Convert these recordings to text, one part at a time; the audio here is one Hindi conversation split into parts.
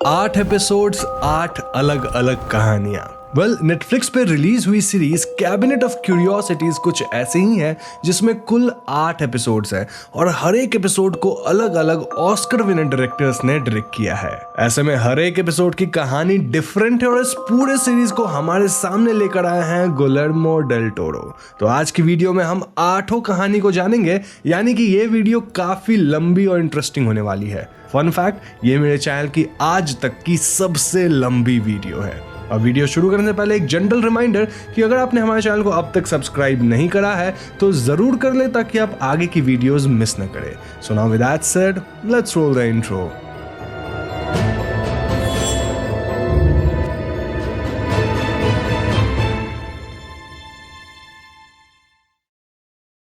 8 एपिसोड्स, 8 अलग अलग कहानियां। नेटफ्लिक्स पे रिलीज हुई सीरीज कैबिनेट ऑफ क्यूरियोसिटीज कुछ ऐसे ही है, जिसमें कुल 8 एपिसोड्स हैं और हर एक एपिसोड को अलग अलग ऑस्कर विनर डायरेक्टर्स ने डायरेक्ट किया है। ऐसे में हर एक एपिसोड की कहानी डिफरेंट है और इस पूरे सीरीज को हमारे सामने लेकर आए हैं गुलेर्मो डेल टोरो। तो आज की वीडियो में हम 8 कहानी को जानेंगे, यानी कि ये वीडियो काफी लंबी और इंटरेस्टिंग होने वाली है। फन फैक्ट, ये मेरे चैनल की आज तक की सबसे लंबी वीडियो है। अब वीडियो शुरू करने से पहले एक जनरल रिमाइंडर कि अगर आपने हमारे चैनल को अब तक सब्सक्राइब नहीं करा है तो जरूर कर ले, ताकि आप आगे की वीडियोस मिस न करें। So now with that said, let's roll the intro.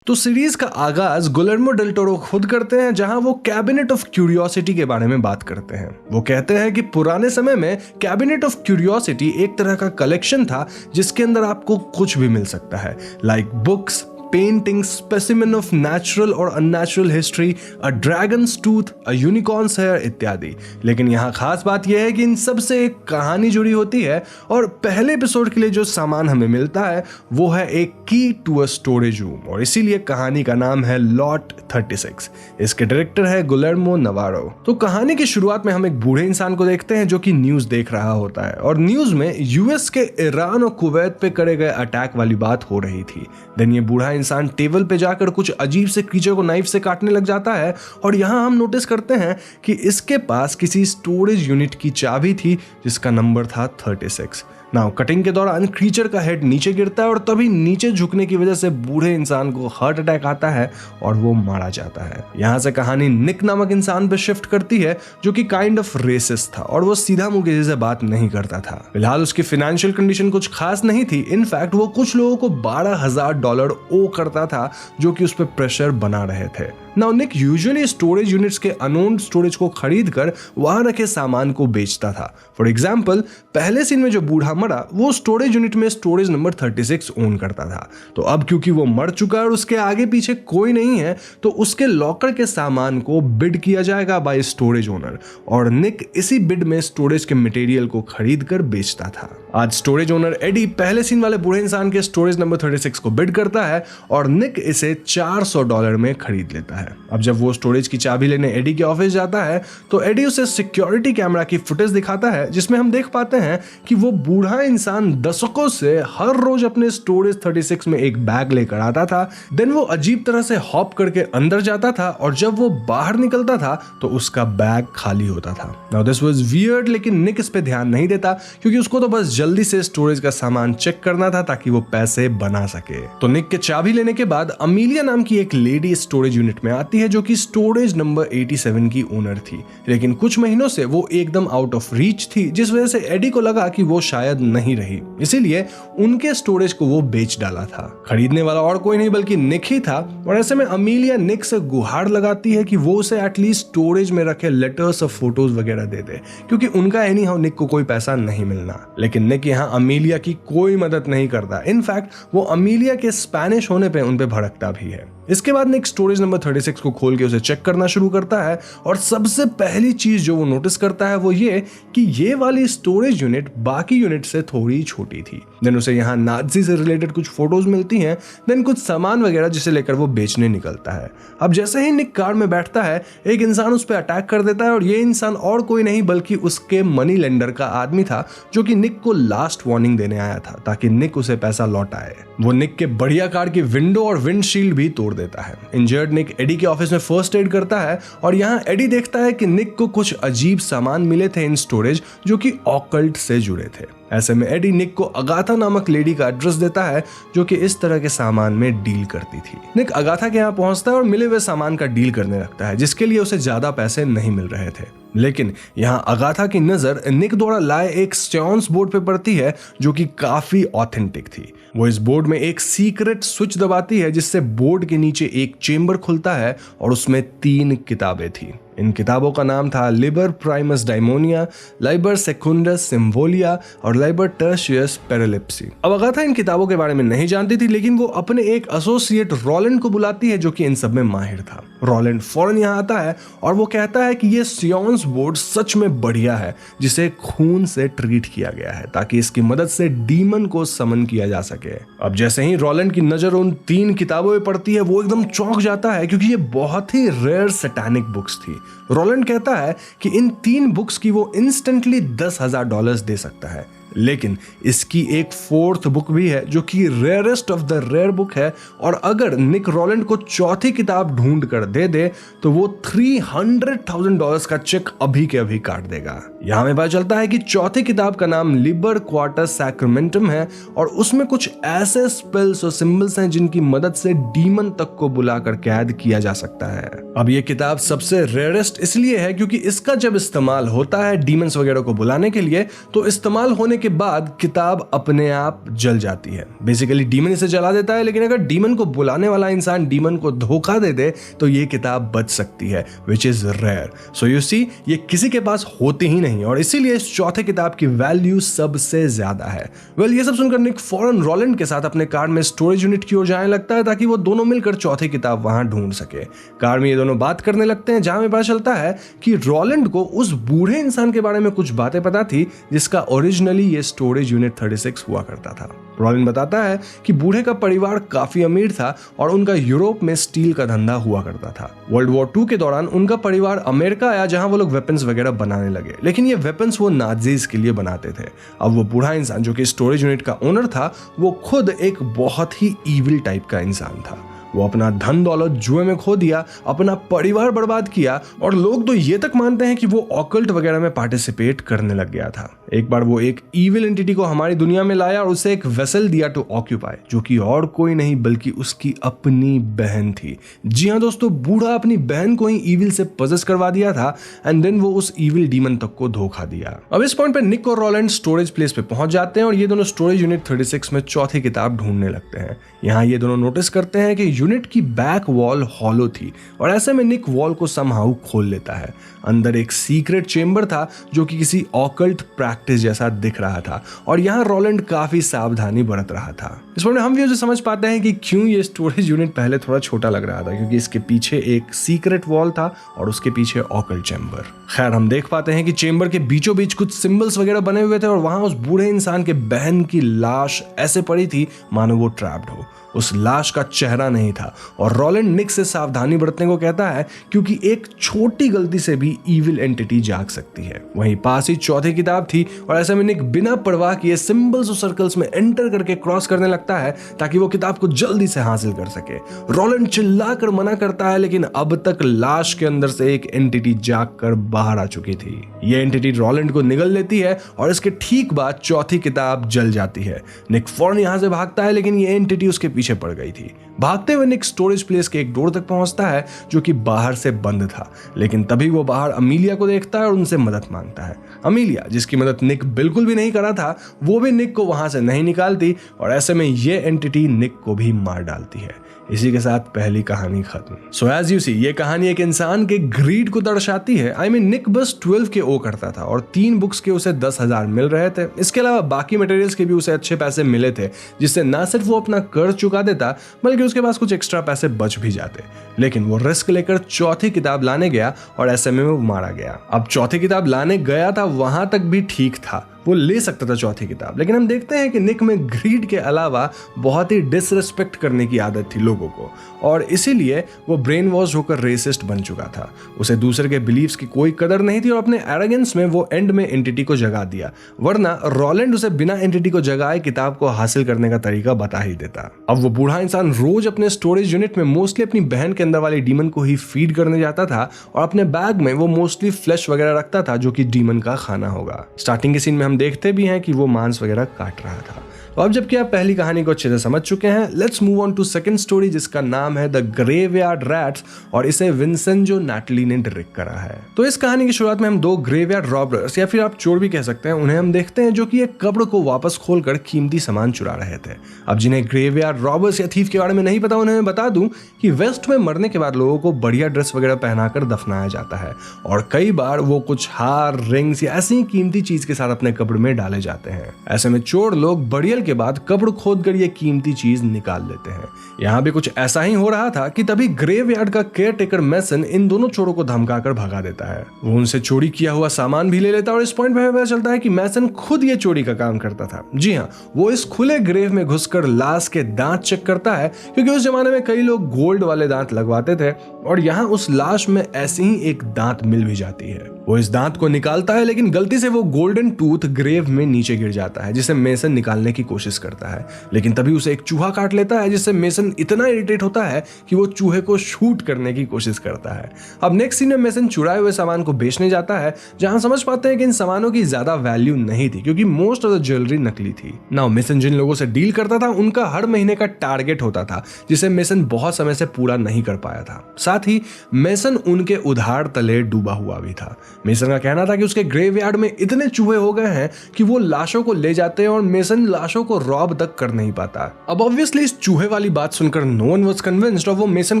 तो सीरीज का आगाज गुलेर्मो डेल टोरो खुद करते हैं, जहां वो कैबिनेट ऑफ क्यूरियोसिटी के बारे में बात करते हैं। वो कहते हैं कि पुराने समय में कैबिनेट ऑफ क्यूरियोसिटी एक तरह का कलेक्शन था जिसके अंदर आपको कुछ भी मिल सकता है, like books, paintings, specimen of natural और अननेचुरल हिस्ट्री, अ ड्रैगन्स टूथ, अ यूनिकॉर्न्स हेयर इत्यादि। लेकिन यहाँ खास बात यह है कि इन सब से एक कहानी जुड़ी होती है और पहले एपिसोड के लिए जो सामान हमें मिलता है वो है एक की टू अ स्टोरेज रूम, और इसीलिए कहानी का नाम है लॉट 36। इसके डायरेक्टर है गुलेर्मो नवारो। तो कहानी की शुरुआत में हम एक बूढ़े इंसान को देखते हैं जो कि न्यूज देख रहा होता है, और न्यूज में यूएस के ईरान और कुवैत पे करे गए अटैक वाली बात हो रही थी। देन ये बूढ़ा इंसान टेबल पे जाकर कुछ अजीब से क्रीचर को नाइफ से काटने लग जाता है, और यहां हम नोटिस करते हैं कि इसके पास किसी स्टोरेज यूनिट की चाबी थी जिसका नंबर था 36। नाउ कटिंग के दौरान क्रीचर का हेड नीचे गिरता है और तभी नीचे झुकने की वजह से बूढ़े इंसान को हार्ट अटैक आता है और वो मारा जाता है। यहां से कहानी निक नामक इंसान पे शिफ्ट करती है जो कि काइंड ऑफ रेसिस्ट था और वो सीधा मुंह किसी से बात नहीं करता था। फिलहाल उसकी फाइनेंशियल कंडीशन कुछ खास नहीं थी। इनफैक्ट वो कुछ लोगों को $12,000 ओ करता था जो कि उस पर प्रेशर बना रहे थे। नाउ निक यूजुअली स्टोरेज यूनिट्स के अनोन स्टोरेज को खरीद कर वहां रखे सामान को बेचता था। फॉर एग्जाम्पल, पहले सीन में जो बूढ़ा मरा वो स्टोरेज यूनिट में स्टोरेज नंबर 36 ओन करता था। तो अब क्योंकि वो मर चुका है और उसके आगे पीछे कोई नहीं है, तो उसके लॉकर के सामान को बिड किया जाएगा बाय स्टोरेज ओनर, और निक इसी बिड में स्टोरेज के मटेरियल को खरीद कर बेचता था। आज स्टोरेज ओनर एडी पहले सीन वाले बूढ़े इंसान के स्टोरेज नंबर 36 को बिड करता है और निक इसे $400 में खरीद लेता है। अब जब वो स्टोरेज की चाबी लेने एडी के ऑफिस जाता है तो एडी उसे सिक्योरिटी कैमरा की फुटेज दिखाता है, जिसमें हम देख पाते हैं कि वो बूढ़ा इंसान दशकों से हर रोज अपने स्टोरेज 36 में एक बैग लेकर आता था। देन वो अजीब तरह से हॉप करके अंदर जाता था और जब वो बाहर निकलता था तो उसका बैग खाली होता था। नाउ दिस वाज वियर्ड, लेकिन निक इस पे ध्यान नहीं देता क्योंकि उसको तो बस जल्दी से स्टोरेज का सामान चेक करना था ताकि वो पैसे बना सके। तो निक के चाबी लेने के बाद अमीलिया नाम की एक लेडी स्टोरेज यूनिट में आती है जो कि स्टोरेज नंबर 87 की ओनर थी, लेकिन कुछ महीनों से वो एकदम आउट ऑफ रीच थी, जिस वजह से एडी को लगा कि वो शायद नहीं रही, इसीलिए उनके स्टोरेज को वो बेच डाला था। खरीदने वाला और कोई नहीं बल्कि निक ही था, और ऐसे में अमीलिया निक से गुहार लगाती है कि वो उसे एटलीस्ट स्टोरेज में रखे लेटर्स और फोटोज वगैरह दे दे, क्योंकि उनका एनी हाउ निक को कोई पैसा नहीं मिलना। लेकिन निक यहाँ अमीलिया की कोई मदद नहीं करता। इनफैक्ट वो अमीलिया के स्पेनिश होने पे उन पे भड़कता भी है। इसके बाद निक स्टोरेज नंबर 36 को खोल के उसे चेक करना शुरू करता है, और सबसे पहली चीज जो वो नोटिस करता है वो ये कि ये वाली स्टोरेज यूनिट बाकी यूनिट से थोड़ी छोटी थी। देन उसे यहाँ नाज़ी से रिलेटेड कुछ फोटोज मिलती हैं, देन कुछ सामान वगैरह जिसे लेकर वो बेचने निकलता है। अब जैसे ही निक कार में बैठता है, एक इंसान उस पर अटैक कर देता है, और ये इंसान और कोई नहीं बल्कि उसके मनी लेंडर का आदमी था जो कि निक को लास्ट वार्निंग देने आया था ताकि निक उसे पैसा लौटाए। वो निक के बढ़िया कार की विंडो और विंडशील्ड भी तोड़ देता है। इंजर्ड निक एडी के ऑफिस में फर्स्ट एड करता है, और यहाँ एडी देखता है कि निक को कुछ अजीब सामान मिले थे इन स्टोरेज जो कि ऑकल्ट से जुड़े थे। ऐसे में एडी निक को अगाथा नामक लेडी का एड्रेस देता है जो कि इस तरह के सामान में डील करती थी। निक अगाथा के यहाँ पहुंचता है और मिले हुए सामान का डील करने लगता है, जिसके लिए उसे ज्यादा पैसे नहीं मिल रहे थे। लेकिन यहाँ अगाथा की नजर निक द्वारा लाए एक स्टोन्स बोर्ड पे पड़ती है जो कि काफी ऑथेंटिक थी। वो इस बोर्ड में एक सीक्रेट स्विच दबाती है जिससे बोर्ड के नीचे एक चेंबर खुलता है और उसमें 3 किताबें थी। इन किताबों का नाम था लिबर प्राइमस डायमोनिया, लाइबर सेकुंडस सिम्बोलिया और लाइबर टर्शियस पेरिलिप्सी। अब अगाथा इन किताबों के बारे में नहीं जानती थी, लेकिन वो अपने एक एसोसिएट रोलैंड को बुलाती है जो कि इन सब में माहिर था। रोलैंड फौरन यहाँ आता है और वो कहता है कि ये सियोंस बोर्ड सच में बढ़िया है, जिसे खून से ट्रीट किया गया है ताकि इसकी मदद से डीमन को समन किया जा सके। अब जैसे ही रोलैंड की नजर उन 3 किताबों में पड़ती है, वो एकदम चौंक जाता है क्योंकि ये बहुत ही रेयर सैटानिक बुक्स थी। रोलैंड कहता है कि इन 3 बुक्स की वो इंस्टेंटली $10,000 दे सकता है, लेकिन इसकी एक 4th बुक भी है जो कि rarest of the rare book है, और अगर निक रोलैंड को चौथी किताब ढूंढ कर दे दे तो वो $300,000 का चेक अभी के अभी काट देगा। यहां में पता चलता है कि चौथी किताब का नाम लिबर क्वार्टस सैक्रमेंटम है और उसमें कुछ ऐसे स्पेल्स और सिंबल्स हैं जिनकी मदद से डीमन तक को बुलाकर कैद किया जा सकता है। अब ये किताब सबसे रेयरेस्ट इसलिए है क्योंकि इसका जब इस्तेमाल होता है डीमंस वगैरह को बुलाने के लिए, तो इस्तेमाल होने के बाद किताब अपने आप जल जाती है। बेसिकली डीमन इसे जला देता है, लेकिन अगर डीमन को बुलाने वाला इंसान डीमन को धोखा दे दे तो ये किताब बच सकती है, which is rare. So you see, ये किसी के पास होती ही नहीं और इसीलिए इस चौथे किताब की वैल्यू सबसे ज्यादा है। ये सब सुनकर निक फौरन रोलैंड के साथ अपने कार में स्टोरेज यूनिट की ओर जाने लगता है ताकि वो दोनों मिलकर चौथी किताब वहां ढूंढ सके। कार में ये दोनों बात करने लगते हैं, जहां में पता चलता है कि रोलैंड को उस बूढ़े इंसान के बारे में कुछ बातें पता थी जिसका ओरिजिनली ये स्टोरेज यूनिट 36 हुआ करता था। रोलैंड बताता है कि बूढ़े का परिवार काफी अमीर था और उनका यूरोप में स्टील का धंधा हुआ करता था। वर्ल्ड वॉर 2 के दौरान उनका परिवार अमेरिका आया, जहां वो लोग वेपन्स वगैरह बनाने लगे, लेकिन ये वेपन्स वो नाजीज के लिए बनाते थे। अब वो बूढ़ा इंसान जो कि स्टोरेज यूनिट का ओनर था, वो खुद एक बहुत ही ईविल टाइप का इंसान था। वो अपना धन दौलत जुए में खो दिया, अपना परिवार बर्बाद किया और लोग तो ये तक मानते हैं कि वो ऑकल्ट वगैरह में पार्टिसिपेट करने लग गया था। एक बार वो एक ईविल एंटिटी को हमारी दुनिया में लाया और उसे एक वेसल दिया टू ऑक्यूपाई, जो कि और कोई नहीं बल्कि उसकी अपनी बहन थी। जी हाँ दोस्तों, बूढ़ा अपनी बहन को ही ईविल से पजेस करवा दिया था एंड देन वो उस ईविल डीमन तक को धोखा दिया। अब इस पॉइंट पे निक और रोलैंड स्टोरेज प्लेस पे पहुंच जाते हैं और ये दोनों स्टोरेज यूनिट 36 में चौथी किताब ढूंढने लगते हैं। यहाँ ये दोनों नोटिस करते हैं कि यूनिट की बैक वॉल हॉलो थी और ऐसे में निक वॉल को समहाउ खोल लेता है। अंदर एक सीक्रेट चेंबर था जो कि किसी ऑकल्ट प्रैक्टिस जैसा दिख रहा था और यहाँ रोलैंड काफी सावधानी बरत रहा था। इस पर हम भी समझ पाते हैं कि क्यों ये स्टोरेज यूनिट पहले थोड़ा छोटा लग रहा था, क्योंकि इसके पीछे एक सीक्रेट वॉल था और उसके पीछे ऑकल्ट चेंबर। खैर, हम देख पाते हैं कि चेंबर के बीचों बीच कुछ सिंबल्स वगैरह बने हुए थे और वहां उस बूढ़े इंसान के बहन की लाश ऐसे पड़ी थी मानो वो ट्रैप्ड हो। उस लाश का चेहरा नहीं था और रोलैंड निक से सावधानी बरतने को कहता है क्योंकि एक छोटी गलती से भी ईविल एंटिटी जाग सकती है। वहीं पास ही चौथी किताब थी और ऐसे में निक बिना परवाह किए सिंबल्स और सर्कल्स में एंटर करके क्रॉस करने लगता है ताकि वो किताब को जल्दी से हासिल कर सके। रोलैंड चिल्लाकर मना करता है, लेकिन अब तक लाश के अंदर से एक एंटिटी जाग कर बाहर आ चुकी थी। ये एंटिटी रोलैंड को निगल लेती है और इसके ठीक बाद चौथी किताब जल जाती है। निक फौरन यहां से भागता है, लेकिन ये एंटिटी उसके पीछे पड़ गई थी। भागते हुए निक स्टोरेज प्लेस के एक डोर तक पहुंचता है जो कि बाहर से बंद था, लेकिन तभी वो बाहर अमीलिया को देखता है और उनसे मदद मांगता है। अमीलिया, जिसकी मदद निक बिल्कुल भी नहीं करा था, वो भी निक को वहां से नहीं निकालती और ऐसे में ये एंटिटी निक को भी मार डालती है। इसी के साथ पहली कहानी खत्म। सो एज यू सी, ये कहानी एक इंसान के ग्रीड को दर्शाती है। निक बस 12 के ओ करता था और 3 बुक्स के उसे 10,000 मिल रहे थे। इसके अलावा बाकी मटेरियल्स के भी उसे अच्छे पैसे मिले थे, जिससे ना सिर्फ वो अपना कर्ज चुका देता बल्कि उसके पास कुछ एक्स्ट्रा पैसे बच भी जाते। लेकिन वो रिस्क लेकर चौथी किताब लाने गया और ऐसे में वो मारा गया। अब चौथी किताब लाने गया था, वहां तक भी ठीक था, वो ले सकता था चौथी किताब, लेकिन हम देखते हैं कि निक में ग्रीड के अलावा बहुत ही डिसरिस्पेक्ट करने की आदत थी लोगों को और इसीलिए वो ब्रेन वॉश होकर रेसिस्ट बन चुका था। उसे दूसरे के बिलीव्स की कोई कदर नहीं थी और अपने एरोगेंस में वो एंड में एंटिटी को जगा दिया, वरना रोलैंड उसे बिना एंटिटी को जगाए किताब को हासिल करने का तरीका बता ही देता। अब वो बूढ़ा इंसान रोज अपने स्टोरेज यूनिट में मोस्टली अपनी बहन के अंदर वाली डीमन को ही फीड करने जाता था और अपने बैग में वो मोस्टली फ्लैश वगैरह रखता था जो कि डीमन का खाना होगा। स्टार्टिंग के सीन में हम देखते भी हैं कि वो मांस वगैरह काट रहा था। तो अब जबकि आप पहली कहानी को अच्छे से समझ चुके हैं, let's move on to second story जिसका नाम है द ग्रेवयार्ड रैट्स और इसे विंसेंजो नाटली ने डायरेक्ट करा है। तो इस कहानी की शुरुआत में हम दो ग्रेवयार्ड रॉबर्स या फिर आप चोर भी कह सकते हैं, उन्हें हम देखते हैं जो कि एक कब्र को वापस खोलकर कीमती सामान चुरा रहे थे। अब जिन्हें ग्रेवयार्ड रॉबर्स या थीफ के बारे में नहीं पता, उन्हें मैं बता दूं कि वेस्ट में मरने के बाद लोगों को बढ़िया ड्रेस वगैरह पहनाकर दफनाया जाता है और कई बार वो कुछ हार, रिंग्स या ऐसी कीमती चीज के साथ अपने कब्र में डाले जाते हैं। ऐसे में चोर लोग बरियल के बाद कब्र खोदकर ये कीमती चीज निकाल लेते हैं। यहाँ भी कुछ ऐसा ही हो रहा था कि तभी ग्रेवयार्ड का केयर टेकर मैसन इन दोनों चोरों को धमकाकर भगा देता है। वो उनसे चोरी किया हुआ सामान भी ले लेता है और इस पॉइंट पे पता चलता है कि मैसन खुद ये चोरी का काम करता था। जी हाँ, वो इस खुले ग्रेव में घुसकर लाश के दांत चेक करता है, क्योंकि उस जमाने में कई लोग गोल्ड वाले दांत लगवाते थे और यहाँ उस लाश में ऐसी ही एक दांत मिल भी जाती है। वो इस दांत को निकालता है, लेकिन गलती से वो गोल्डन टूथ ग्रेव में नीचे गिर जाता है, जिसे मेसन निकालने की कोशिश करता है। लेकिन तभी उसे एक चूहा काट लेता है, जिससे मेसन इतना इरिटेट होता है कि वो चूहे को शूट करने की कोशिश करता है। अब नेक्स्ट सीन में मेसन चुराए हुए सामान को बेचने जाता है, जहां समझ पाते हैं कि इन सामानों की ज्यादा वैल्यू नहीं थी, क्योंकि मोस्ट ऑफ द ज्वेलरी नकली थी। नाउ मेसन जिन लोगों से डील करता था, उनका हर महीने का टारगेट होता था, जिसे मेसन बहुत समय से पूरा नहीं कर पाया था। साथ ही मेसन उनके उधार तले डूबा हुआ भी था। मेसन का कहना था कि उसके ग्रेवयार्ड में इतने चूहे हो गए हैं कि वो लाशों को ले जाते हैं और मेसन लाशों को रॉब तक कर नहीं पाता। अब ऑब्वियसली इस चूहे वाली बात सुनकर नो वन वाज कन्विंस्ड और वो मेसन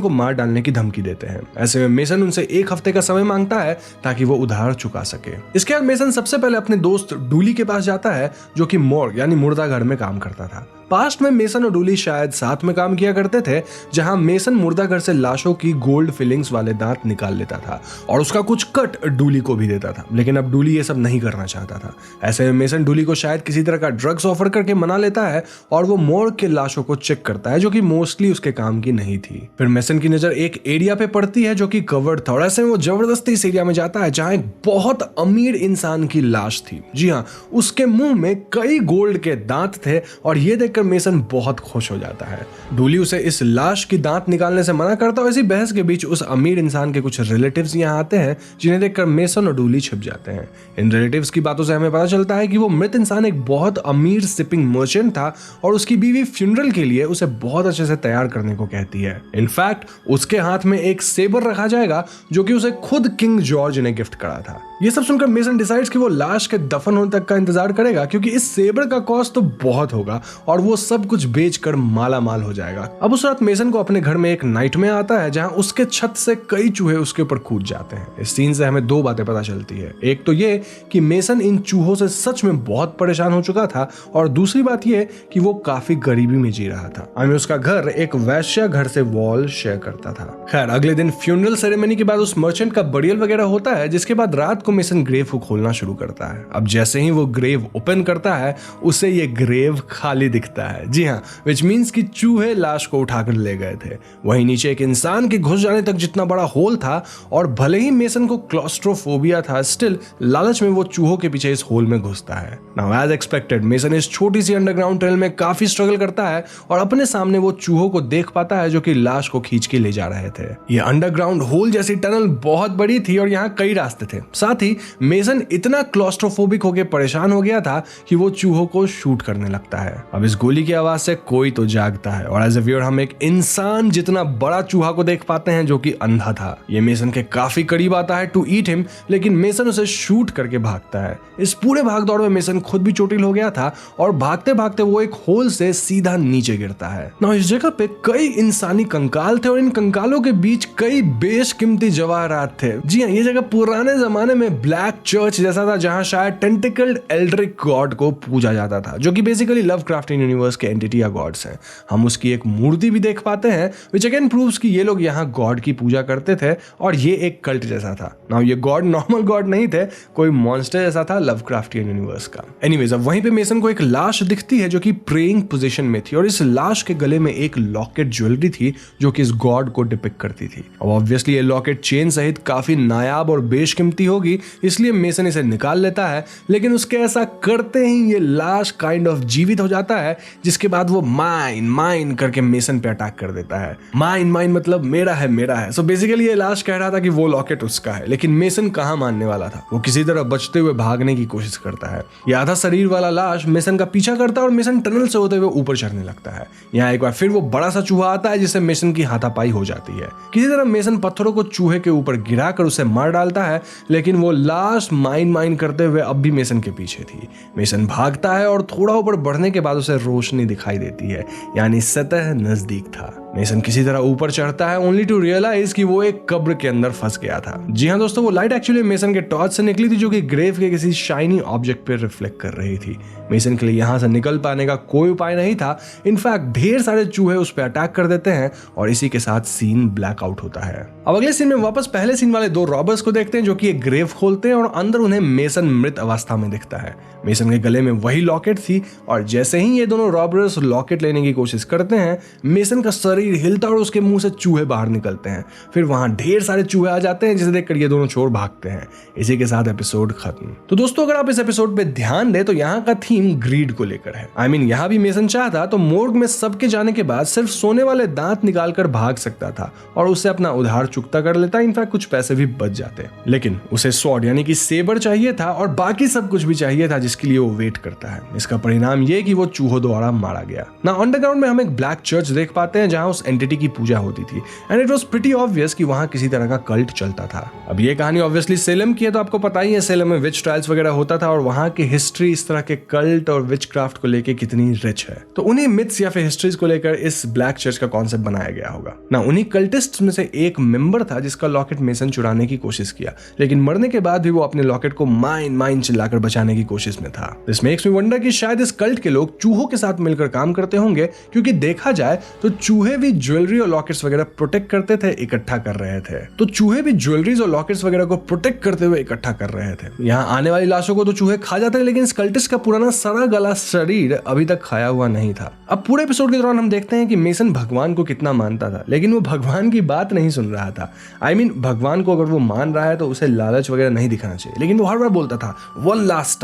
को मार डालने की धमकी देते हैं। ऐसे में मेसन उनसे 1 हफ्ते का समय मांगता है ताकि वो उधार चुका सके। इसके बाद मेसन सबसे पहले अपने दोस्त डूली के पास जाता है, जो कि मॉर्ग यानी मुर्दा घर में काम करता था। पास्ट में मेसन और डूली शायद साथ में काम किया करते थे, जहां मेसन मुर्दा घर से लाशों की गोल्ड फिलिंग्स वाले दांत निकाल लेता था और उसका कुछ कट डूली को भी देता था। लेकिन अब डूली ये सब नहीं करना चाहता था। ऐसे में मेसन डूली को शायद किसी तरह का ड्रग्स ऑफर करके मना लेता है और वो मॉर्ग के लाशों को चेक करता है, जो कि मोस्टली उसके काम की नहीं थी। फिर मेसन की नजर एक एरिया पे पड़ती है जो कि कवर्ड था और ऐसे में वो जबरदस्ती इस एरिया में जाता है जहां एक बहुत अमीर इंसान की लाश थी। जी हाँ, उसके मुंह में कई गोल्ड के दांत थे और ये देखकर मेसन बहुत खुश हो जाता है। डूली उसे इस लाश की दांत निकालने से मना करता है। इसी बहस के बीच उस अमीर इंसान के कुछ रिलेटिव्स यहाँ आते हैं, जिन्हें देखकर मेसन और डूली छिप जाते हैं। इन रिलेटिव्स की बातों से हमें पता चलता है कि वो मृत इंसान एक बहुत अमीर शिपिंग मर्चेंट था और उसकी बीवी फ्यूनरल के लिए उसे बहुत अच्छे से तैयार करने को कहती है। इनफैक्ट उसके हाथ में एक सेबर रखा जाएगा, जो कि उसे खुद किंग जॉर्ज ने गिफ्ट करा था। ये सब सुनकर मेसन डिसाइड्स कि वो लाश के दफन होने तक का इंतजार करेगा, क्योंकि इस सेबर का कॉस्ट तो बहुत होगा और वो सब कुछ बेचकर माला माल हो जाएगा। अब उस रात मेसन को अपने घर में एक नाइटमेयर आता है, जहां उसके छत से कई चूहे उसके ऊपर कूद जाते हैं। इस सीन से हमें 2 बातें पता चलती है। एक तो ये कि मेसन इन चूहों से सच में बहुत परेशान हो चुका था और दूसरी बात ये कि वो काफी गरीबी में जी रहा था। उसका घर एक वैश्या घर से वॉल शेयर करता था। खैर, अगले दिन फ्यूनरल सेरेमनी के बाद उस मर्चेंट का बरियल वगैरह होता है, जिसके बाद रात को मेसन ग्रेव को खोलना शुरू करता है। अब जैसे ही वो ग्रेव ओपन करता है, उसे ये ग्रेव खाली दिखता है। जी हाँ, विच मीन्स कि चूहे लाश को उठाकर ले गए थे। वहीं नीचे एक इंसान के घुस जाने तक जितना बड़ा होल था और भले ही मेसन को क्लॉस्ट्रोफोबिया था, स्टिल लालच में वो चूहों के पीछे इस होल में घुसता है। नाउ एज एक्सपेक्टेड मेसन इस छोटी सी अंडरग्राउंड टनल में काफी स्ट्रगल करता है और अपने सामने वो चूहों को देख पाता है, जो कि लाश को खींच के ले जा रहे थे। ये अंडरग्राउंड होल जैसी टनल बहुत बड़ी थी और यहाँ कई रास्ते थे। साथ ही मेसन इतना क्लॉस्ट्रोफोबिक होकर परेशान हो गया था कि वो चूहों को शूट करने लगता है। अब इस गोली की आवाज से कोई तो जागता है और एज ए व्यूअर हम एक इंसान जितना बड़ा चूहा को देख पाते हैं, जो कि अंधा था। ये मेसन के काफी करीब आता है टू ईट हिम, लेकिन मेसन उसे शूट करके भागता है। इस पूरे भागदौड़ में मेसन खुद भी चोटिल हो गया था और भागते भागते वो एक होल से सीधा नीचे गिरता है। ना इस जगह पे कई इंसानी कंकाल थे और इन कंकालों के बीच कई बेशकीमती जवाहरात थे। जी हाँ, ये जगह पुराने जमाने में ब्लैक चर्च जैसा था, जहां शायद टेंटिकल्ड एल्ड्रिक गॉड को पूजा जाता था, जो कि बेसिकली लवक्राफ्टियन यूनिवर्स के एंटिटी या गॉड्स हैं। हम उसकी एक मूर्ति भी देख पाते हैं, विच अगेन प्रूव्स कि ये लोग यहाँ गॉड की पूजा करते थे और ये एक कल्ट जैसा था। नाउ ये गॉड नॉर्मल गॉड नहीं थे, कोई मॉन्स्टर जैसा था लवक्राफ्टियन यूनिवर्स का। एनीवेज, अब वहीं पे मेसन को एक लाश दिखती है, जो कि प्रेइंग पोजीशन में थी और इस लाश के गले में एक लॉकेट ज्वेलरी थी, जो कि इस गॉड को डिपिक्ट करती थी। अब ऑब्वियसली ये लॉकेट चेन सहित काफी नायाब और बेशकीमती होगी, होगी, इसलिए मेसन इसे निकाल लेता है। लेकिन उसके ऐसा करते ही ये लाश काइंड ऑफ जीवित हो जाता है, जिसके बाद वो माइन करके मेसन पे अटैक कर देता है। माइन मतलब मेरा है। सो बेसिकली ये लाश कह रहा था कि वो लॉकेट उसका है, लेकिन मेसन कहाँ मानने वाला था। वो किसी तरह बचते हुए भागने की कोशिश करता है। ये आधा शरीर वाला लाश मेसन का पीछा करता है और मेसन टनल से होते हुए ऊपर चढ़ने लगता है। यहाँ एक बार फिर वो बड़ा सा चूहा आता है, जिससे मेसन की हाथापाई हो जाती है। किसी तरह मेसन पत्थरों को चूहे के ऊपर गिराकर उसे मार डालता है, लेकिन वो लाश माइन करते हुए अब भी मेसन के पीछे थी। मेसन भागता है और थोड़ा ऊपर बढ़ने के बाद उसे रोशनी दिखाई देती है, यानी सतह नजदीक था। मेसन किसी तरह ऊपर चढ़ता है, ओनली टू रियलाइज कि वो एक कब्र के अंदर फंस गया था। जी हाँ दोस्तों, वो लाइट एक्चुअली मेसन के टॉर्च से निकली थी, जो कि ग्रेव के किसी शाइनी ऑब्जेक्ट पे रिफ्लेक्ट कर रही थी। मेसन के लिए यहाँ से निकल पाने का कोई उपाय नहीं था। इनफैक्ट ढेर सारे चूहे उस पर अटैक कर देते हैं और इसी के साथ सीन ब्लैक आउट होता है। अब अगले सीन में वापस पहले सीन वाले 2 रॉबर्स को देखते हैं, जो कि एक ग्रेव खोलते हैं और अंदर उन्हें मेसन मृत अवस्था में दिखता है। मेसन के गले में वही लॉकेट थी और जैसे ही ये दोनों रॉबर्स लॉकेट लेने की कोशिश करते हैं, मेसन का शरीर हिलता और उसके मुंह से चूहे बाहर निकलते हैं। फिर वहां ढेर सारे चूहे आ जाते हैं, जिसे देखकर ये दोनों चोर भागते हैं। इसी के साथ एपिसोड खत्म। तो दोस्तों, अगर आप इस एपिसोड पे ध्यान दें तो यहाँ का थीम ग्रीड को लेकर है। आई मीन यहाँ भी मेसन चाहता तो मोर्ग में सबके जाने के बाद सिर्फ सोने वाले दांत निकालकर भाग सकता था और उससे अपना उधार चुकता कर लेता, इनफैक्ट कुछ पैसे भी बच जाते। लेकिन उसे स्वॉर्ड यानी कि सेबर चाहिए था और बाकी सब कुछ भी चाहिए था, जिसके लिए वो वेट करता है। इसका परिणाम ये कि वो चूहों द्वारा मारा गया। ना अंडरग्राउंड में हम एक ब्लैक चर्च देख पाते हैं, जहां उस एंटिटी की पूजा होती थी and it was pretty obvious कि वहां किसी तरह का कल्ट चलता था। अब ये कहानी ऑब्वियसली सेलम की है, तो आपको पता ही है सेलम में विच ट्रायल्स वगैरह होता था और वहां की हिस्ट्री इस तरह के कल्ट और विच क्राफ्ट को लेकर कितनी रिच है। तो उन्हीं मिथ्स या फिर हिस्ट्रीज को लेकर इस ब्लैक चर्च का कॉन्सेप्ट बनाया गया होगा। ना उन्हीं कल्टिस्ट में से एक मेंबर था जिसका लॉकेट मेसन चुराने की कोशिश किया, लेकिन मरने के बाद भी वो अपने लॉकेट को माइन चिल्लाकर बचाने की कोशिश में था। दिस मेक्स मी वंडर कि शायद इस कल्ट के लोग चूहों के साथ मिलकर काम करते होंगे, क्योंकि देखा जाए तो चूहे भी ज्वेलरी और लॉकेट्स वगैरह प्रोटेक्ट करते थे, इकट्ठा कर रहे थे। तो चूहे भी ज्वेलरीज और लॉकेट्स वगैरह को प्रोटेक्ट करते हुए इकट्ठा कर रहे थे। यहाँ आने वाली लाशों को तो चूहे खा जाते हैं, लेकिन इस कल्टिस्ट का पुराना सड़ा गला शरीर अभी तक खाया हुआ नहीं था। अब पूरे एपिसोड के दौरान हम देखते हैं कि मेसन भगवान को कितना मानता था, लेकिन वो भगवान की बात नहीं सुन रहा था। आई मीन भगवान को अगर वो मान रहा है तो उसे लालच वगैरह नहीं दिखाना चाहिए, लेकिन वो हर बार बोलता था वन लास्ट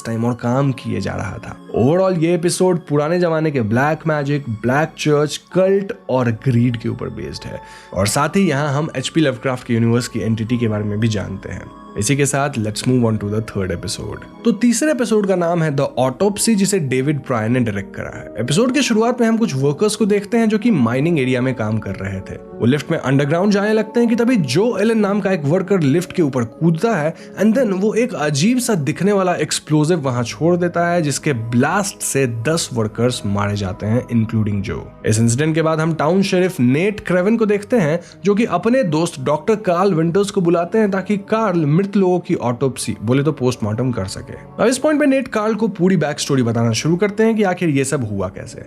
टाइम और काम किए जा रहा था। ओवरऑल ये एपिसोड पुराने जमाने के black magic, black church, cult और ग्रीड के ऊपर बेस्ड है और साथ ही यहाँ हम HP लवक्राफ्ट के यूनिवर्स की एंटिटी के बारे में भी जानते हैं। इसी के साथ let's move on to the third episode. तो तीसरे एपिसोड का नाम है द ऑटोप्सी, जिसे डेविड प्रायर ने डायरेक्ट करा है। एपिसोड के शुरुआत में हम कुछ वर्कर्स को देखते हैं जो कि माइनिंग एरिया में काम कर रहे थे। वो लिफ्ट में अंडरग्राउंड जाने लगते हैं कि तभी जो एलन नाम का एक वर्कर लिफ्ट के ऊपर कूदता है एंड देन वो एक अजीब सा दिखने वाला एक्सप्लोजिव वहां छोड़ देता है, जिसके ब्लास्ट से 10 वर्कर्स मारे जाते हैं, इंक्लूडिंग जो। इस इंसिडेंट के बाद हम टाउन शेरिफ नेट क्रेवन को देखते हैं, जो कि अपने दोस्त डॉक्टर कार्ल विंटर्स को बुलाते हैं ताकि कार्ल मृत लोगों की ऑटोप्सी बोले तो पोस्टमार्टम कर सके। अब इस पॉइंट पे नेट कार्ल को पूरी बैक स्टोरी बताना शुरू करते हैं कि आखिर ये सब हुआ कैसे।